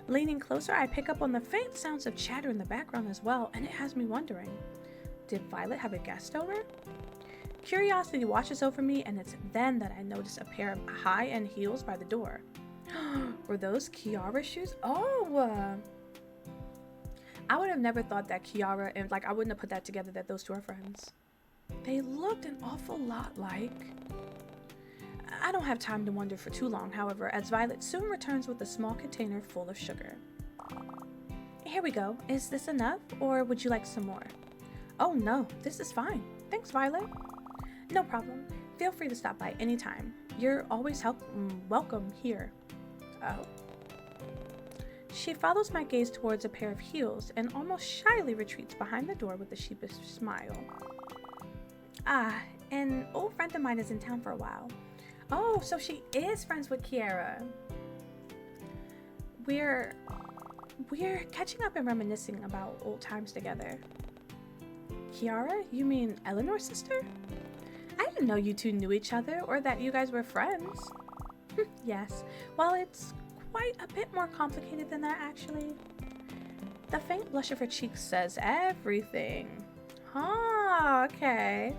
Leaning closer, I pick up on the faint sounds of chatter in the background as well, and it has me wondering, did Violet have a guest over? Curiosity washes over me, and it's then that I notice a pair of high-end heels by the door. Were those Kiara's shoes? Oh! I would have never thought that Kiara, and I wouldn't have put that together that those two are friends. They looked an awful lot like. I don't have time to wonder for too long, however, as Violet soon returns with a small container full of sugar. Here we go. Is this enough, or would you like some more? Oh no, this is fine. Thanks, Violet. No problem. Feel free to stop by anytime. You're always welcome here. Oh. She follows my gaze towards a pair of heels and almost shyly retreats behind the door with a sheepish smile. Ah, an old friend of mine is in town for a while. Oh, so she is friends with Kiara. We're catching up and reminiscing about old times together. Kiara? You mean Eleanor's sister? I didn't know you two knew each other or that you guys were friends. Yes, well, it's quite a bit more complicated than that, actually. The faint blush of her cheeks says everything. Ah, okay.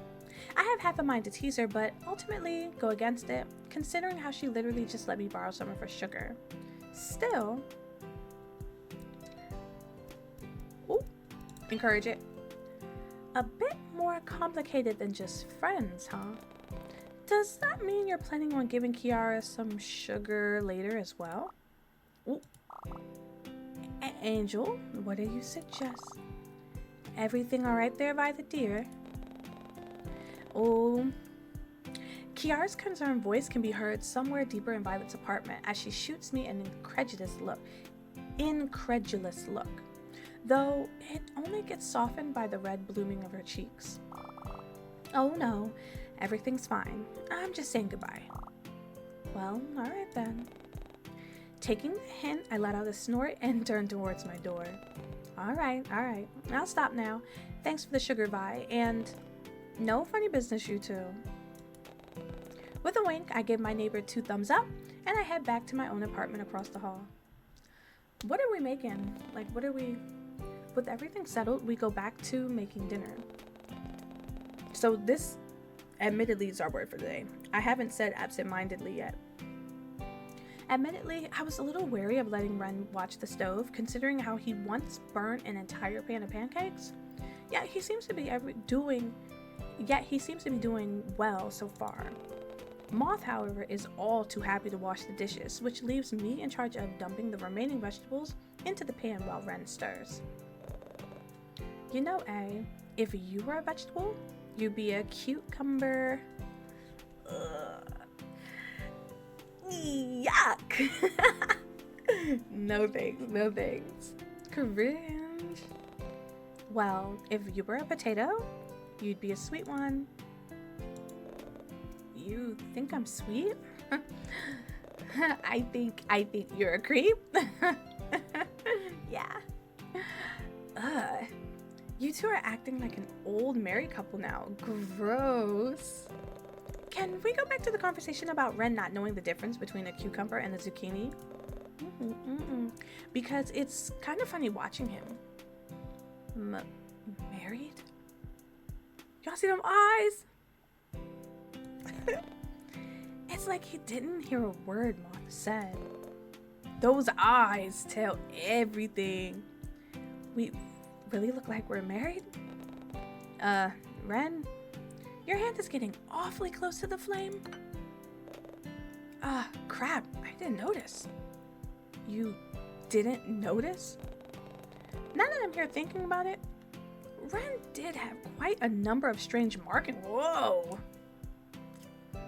I have half a mind to tease her, but ultimately go against it, considering how she literally just let me borrow some of her sugar. Still, encourage it. A bit more complicated than just friends, huh? Does that mean you're planning on giving Kiara some sugar later as well? Ooh. Angel, what do you suggest? Everything all right there, Violet dear? Oh, Kiara's concerned voice can be heard somewhere deeper in Violet's apartment as she shoots me an incredulous look, though it only gets softened by the red blooming of her cheeks. Oh no, everything's fine. I'm just saying goodbye. Well, alright then. Taking the hint, I let out a snort and turned towards my door. All right. I'll stop now. Thanks for the sugar Vi, and no funny business, you two. With a wink, I give my neighbor 2 thumbs up, and I head back to my own apartment across the hall. What are we making? With everything settled, we go back to making dinner. So this, admittedly, is our word for the day. I haven't said absent-mindedly yet. Admittedly, I was a little wary of letting Ren watch the stove, considering how he once burnt an entire pan of pancakes. Yet he seems to be doing well so far. Moth, however, is all too happy to wash the dishes, which leaves me in charge of dumping the remaining vegetables into the pan while Ren stirs. You know, if you were a vegetable, you'd be a cucumber. Yuck! No thanks. Cringe. Well, if you were a potato, you'd be a sweet one. You think I'm sweet? I think you're a creep. Yeah. You two are acting like an old married couple now. Gross. Can we go back to the conversation about Ren not knowing the difference between a cucumber and a zucchini? Because it's kind of funny watching him. Married? Y'all see them eyes? It's like he didn't hear a word Moth said. Those eyes tell everything. We really look like we're married? Ren, your hand is getting awfully close to the flame. Crap, I didn't notice. You didn't notice? Now that I'm here thinking about it, Ren did have quite a number of strange markings. Whoa!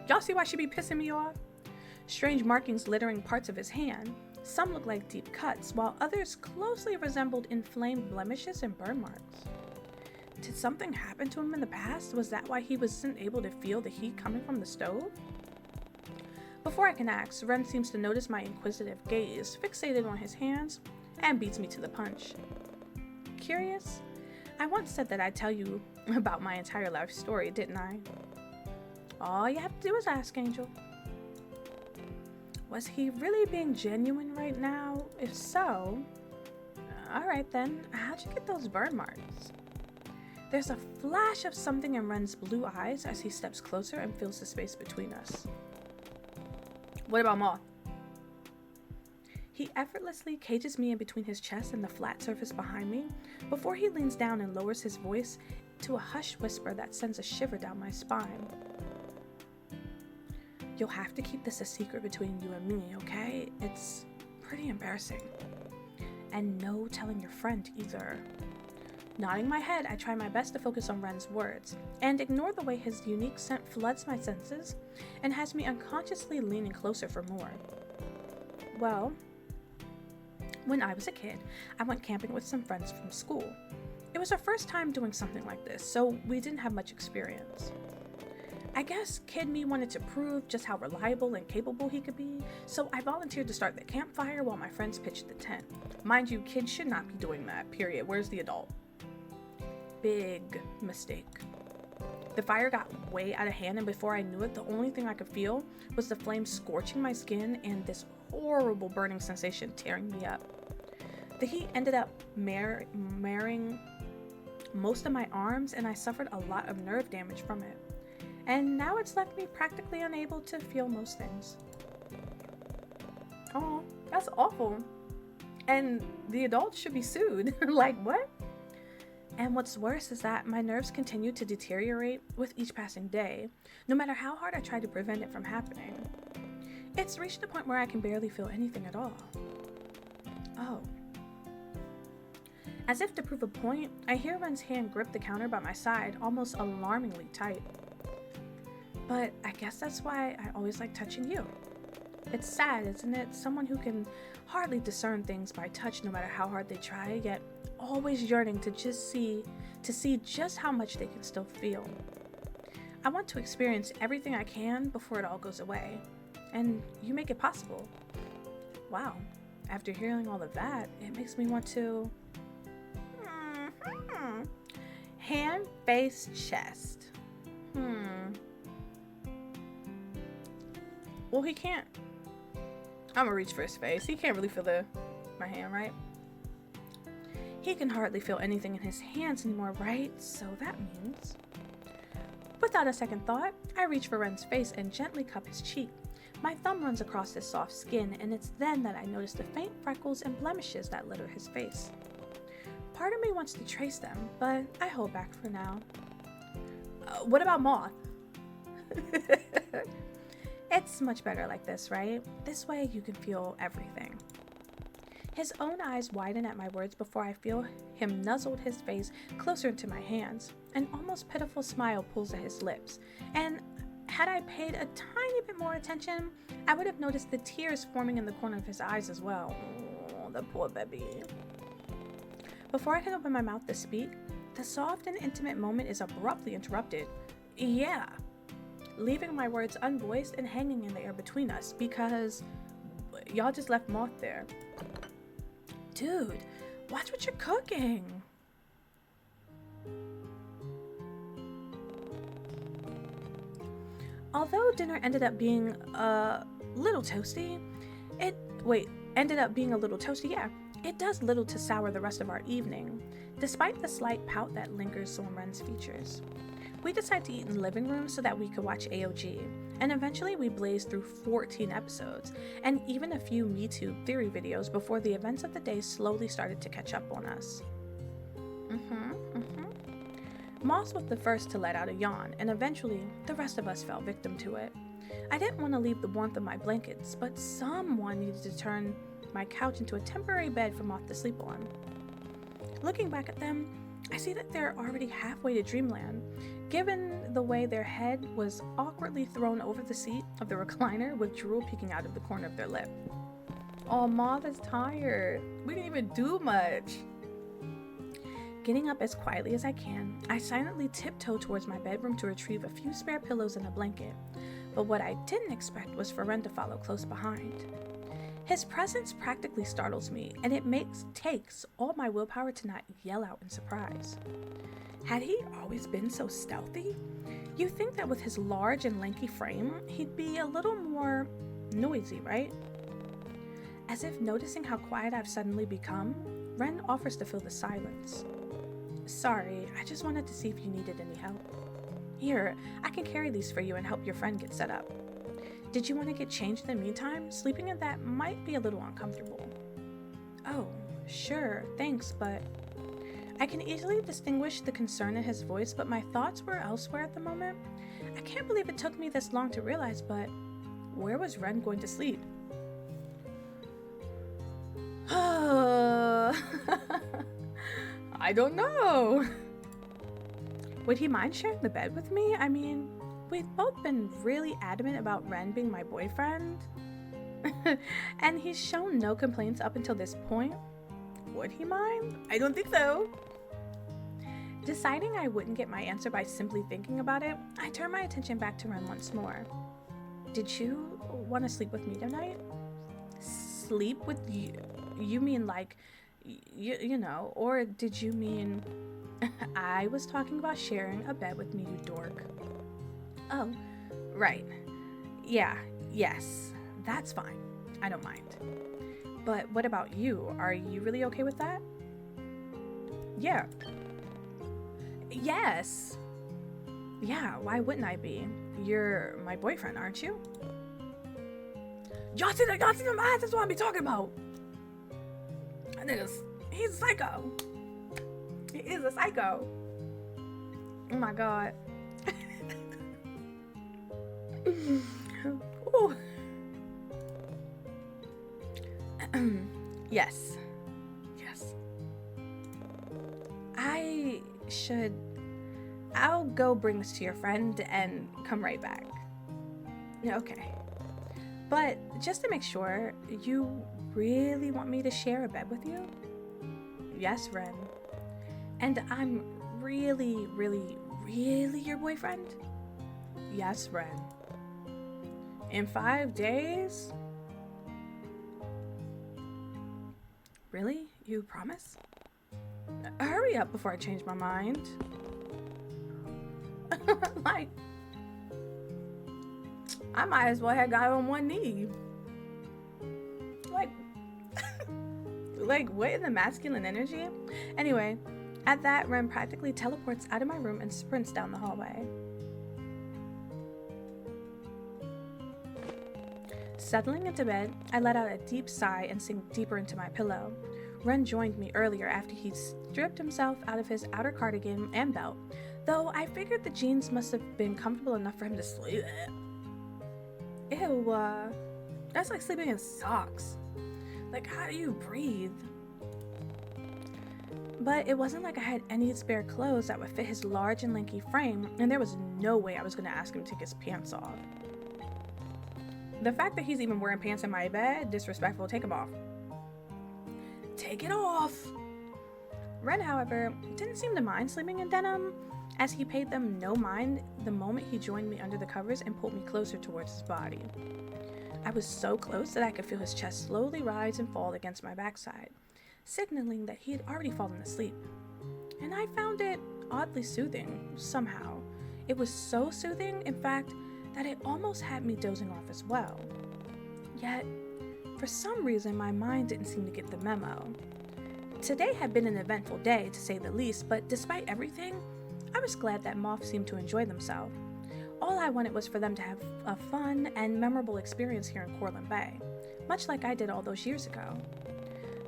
Y'all see why she be pissing me off? Strange markings littering parts of his hand. Some look like deep cuts, while others closely resembled inflamed blemishes and burn marks. Did something happen to him in the past? Was that why he wasn't able to feel the heat coming from the stove? Before I can ask, Ren seems to notice my inquisitive gaze, fixated on his hands, and beats me to the punch. Curious? I once said that I'd tell you about my entire life story, didn't I? All you have to do is ask, Angel. Was he really being genuine right now? If so, alright then, how'd you get those burn marks? There's a flash of something in Ren's blue eyes as he steps closer and fills the space between us. What about Moth? He effortlessly cages me in between his chest and the flat surface behind me before he leans down and lowers his voice to a hushed whisper that sends a shiver down my spine. You'll have to keep this a secret between you and me, okay? It's pretty embarrassing. And no telling your friend either. Nodding my head, I try my best to focus on Ren's words, and ignore the way his unique scent floods my senses and has me unconsciously leaning closer for more. Well, when I was a kid, I went camping with some friends from school. It was our first time doing something like this, so we didn't have much experience. I guess kid me wanted to prove just how reliable and capable he could be, so I volunteered to start the campfire while my friends pitched the tent. Mind you, kids should not be doing that, period. Where's the adult? Big mistake. The fire got way out of hand, and before I knew it, the only thing I could feel was the flames scorching my skin and this horrible burning sensation tearing me up. The heat ended up marring most of my arms, and I suffered a lot of nerve damage from it. And now it's left me practically unable to feel most things. Oh, that's awful. And the adults should be sued. Like, what? And what's worse is that my nerves continue to deteriorate with each passing day, no matter how hard I try to prevent it from happening. It's reached a point where I can barely feel anything at all. Oh. As if to prove a point, I hear Ren's hand grip the counter by my side, almost alarmingly tight. But I guess that's why I always like touching you. It's sad, isn't it? Someone who can hardly discern things by touch no matter how hard they try, yet always yearning to see just how much they can still feel. I want to experience everything I can before it all goes away, and you make it possible. Wow. After hearing all of that, it makes me want to... Hand, face, chest. Well, he can't. I'm gonna reach for his face. He can't really feel my hand, right? He can hardly feel anything in his hands anymore, right? So that means... Without a second thought, I reach for Ren's face and gently cup his cheek. My thumb runs across his soft skin, and it's then that I notice the faint freckles and blemishes that litter his face. Part of me wants to trace them, but I hold back for now. What about Moth? It's much better like this, right? This way you can feel everything. His own eyes widen at my words before I feel him nuzzled his face closer into my hands. An almost pitiful smile pulls at his lips, and had I paid a tiny bit more attention, I would have noticed the tears forming in the corner of his eyes as well. Oh, the poor baby. Before I can open my mouth to speak, the soft and intimate moment is abruptly interrupted. Yeah. Leaving my words unvoiced and hanging in the air between us because y'all just left Moth there. Dude, watch what you're cooking. Although dinner ended up being a little toasty, it does little to sour the rest of our evening, despite the slight pout that lingers on Ren's features. We decide to eat in the living room so that we could watch AOG, and eventually we blazed through 14 episodes, and even a few MeToo theory videos before the events of the day slowly started to catch up on us. Moss was the first to let out a yawn, and eventually the rest of us fell victim to it. I didn't want to leave the warmth of my blankets, but someone needed to turn my couch into a temporary bed for Moth to sleep on. Looking back at them, I see that they're already halfway to dreamland, given the way their head was awkwardly thrown over the seat of the recliner with drool peeking out of the corner of their lip. Oh, Moth is tired. We didn't even do much. Getting up as quietly as I can, I silently tiptoe towards my bedroom to retrieve a few spare pillows and a blanket. But what I didn't expect was for Ren to follow close behind. His presence practically startles me, and it takes all my willpower to not yell out in surprise. Had he always been so stealthy? You think that with his large and lanky frame, he'd be a little more noisy, right? As if noticing how quiet I've suddenly become, Ren offers to fill the silence. Sorry, I just wanted to see if you needed any help. Here, I can carry these for you and help your friend get set up. Did you want to get changed in the meantime? Sleeping in that might be a little uncomfortable. Oh, sure, thanks, but... I can easily distinguish the concern in his voice, but my thoughts were elsewhere at the moment. I can't believe it took me this long to realize, but where was Ren going to sleep? I don't know. Would he mind sharing the bed with me? I mean, we've both been really adamant about Ren being my boyfriend. And he's shown no complaints up until this point. Would he mind? I don't think so. Deciding I wouldn't get my answer by simply thinking about it, I turned my attention back to Ren once more. Did you want to sleep with me tonight? Sleep with you? You mean like, you know, or did you mean... I was talking about sharing a bed with me, you dork. Oh, right. Yeah, yes, that's fine. I don't mind. But what about you? Are you really okay with that? Yeah. Yes. Yeah, why wouldn't I be? You're my boyfriend, aren't you? Y'all see them eyes? That's what I be talking about. That nigga's, he's a psycho. He is a psycho. Oh my god. Ooh. Yes. I'll go bring this to your friend and come right back. Okay. But just to make sure, you really want me to share a bed with you? Yes, Ren. And I'm really, really, really your boyfriend? Yes, Ren. In 5 days? Really? You promise? Hurry up before I change my mind. Like, I might as well have got on one knee. Like, like, what in the masculine energy? Anyway, at that, Ren practically teleports out of my room and sprints down the hallway. Settling into bed, I let out a deep sigh and sank deeper into my pillow. Ren joined me earlier after he'd stripped himself out of his outer cardigan and belt, though I figured the jeans must have been comfortable enough for him to sleep in. Ew, that's like sleeping in socks. Like, how do you breathe? But it wasn't like I had any spare clothes that would fit his large and lanky frame, and there was no way I was going to ask him to take his pants off. The fact that he's even wearing pants in my bed, disrespectful. Take them off. Take it off! Ren, however, didn't seem to mind sleeping in denim, as he paid them no mind the moment he joined me under the covers and pulled me closer towards his body. I was so close that I could feel his chest slowly rise and fall against my backside, signaling that he had already fallen asleep. And I found it oddly soothing, somehow. It was so soothing, in fact, that it almost had me dozing off as well. Yet, for some reason, my mind didn't seem to get the memo. Today had been an eventful day, to say the least, but despite everything, I was glad that Moth seemed to enjoy themselves. All I wanted was for them to have a fun and memorable experience here in Cortland Bay, much like I did all those years ago.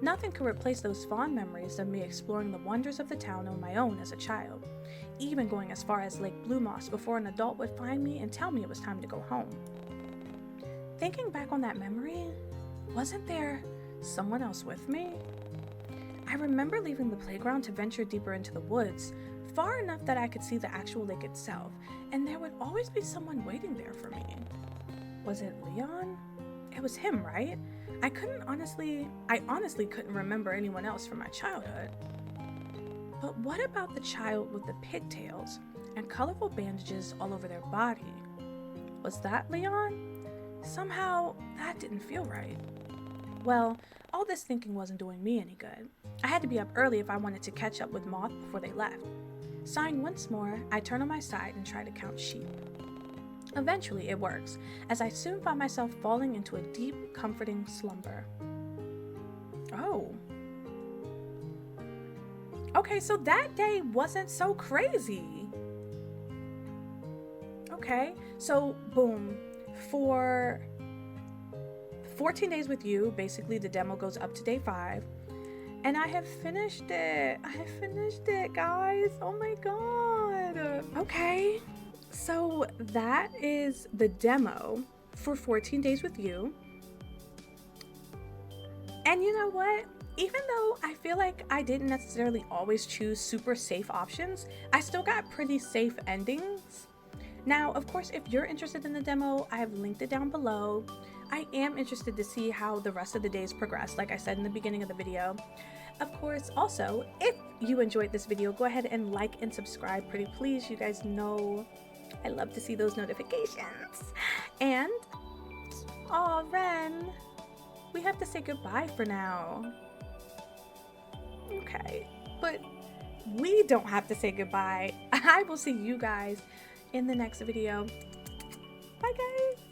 Nothing could replace those fond memories of me exploring the wonders of the town on my own as a child, even going as far as Lake Blue Moss before an adult would find me and tell me it was time to go home. Thinking back on that memory, wasn't there someone else with me? I remember leaving the playground to venture deeper into the woods, far enough that I could see the actual lake itself, and there would always be someone waiting there for me. Was it Leon? It was him, right? I honestly couldn't remember anyone else from my childhood. But what about the child with the pigtails and colorful bandages all over their body? Was that Leon? Somehow, that didn't feel right. Well, all this thinking wasn't doing me any good. I had to be up early if I wanted to catch up with Moth before they left. Sighing once more, I turn on my side and try to count sheep. Eventually, it works, as I soon find myself falling into a deep, comforting slumber. Oh. Okay, so that day wasn't so crazy. Okay, so boom. For 14 days with you, basically the demo goes up to day 5. And I have finished it. I have finished it, guys. Oh my god. Okay. So that is the demo for 14 days with you. And you know what? Even though I feel like I didn't necessarily always choose super safe options, I still got pretty safe endings. Now, of course, if you're interested in the demo, I have linked it down below. I am interested to see how the rest of the days progress, like I said in the beginning of the video. Of course, also, if you enjoyed this video, go ahead and like and subscribe, pretty please. You guys know I love to see those notifications. And, aw, Ren, we have to say goodbye for now. Okay, but we don't have to say goodbye. I will see you guys in the next video. Bye, guys.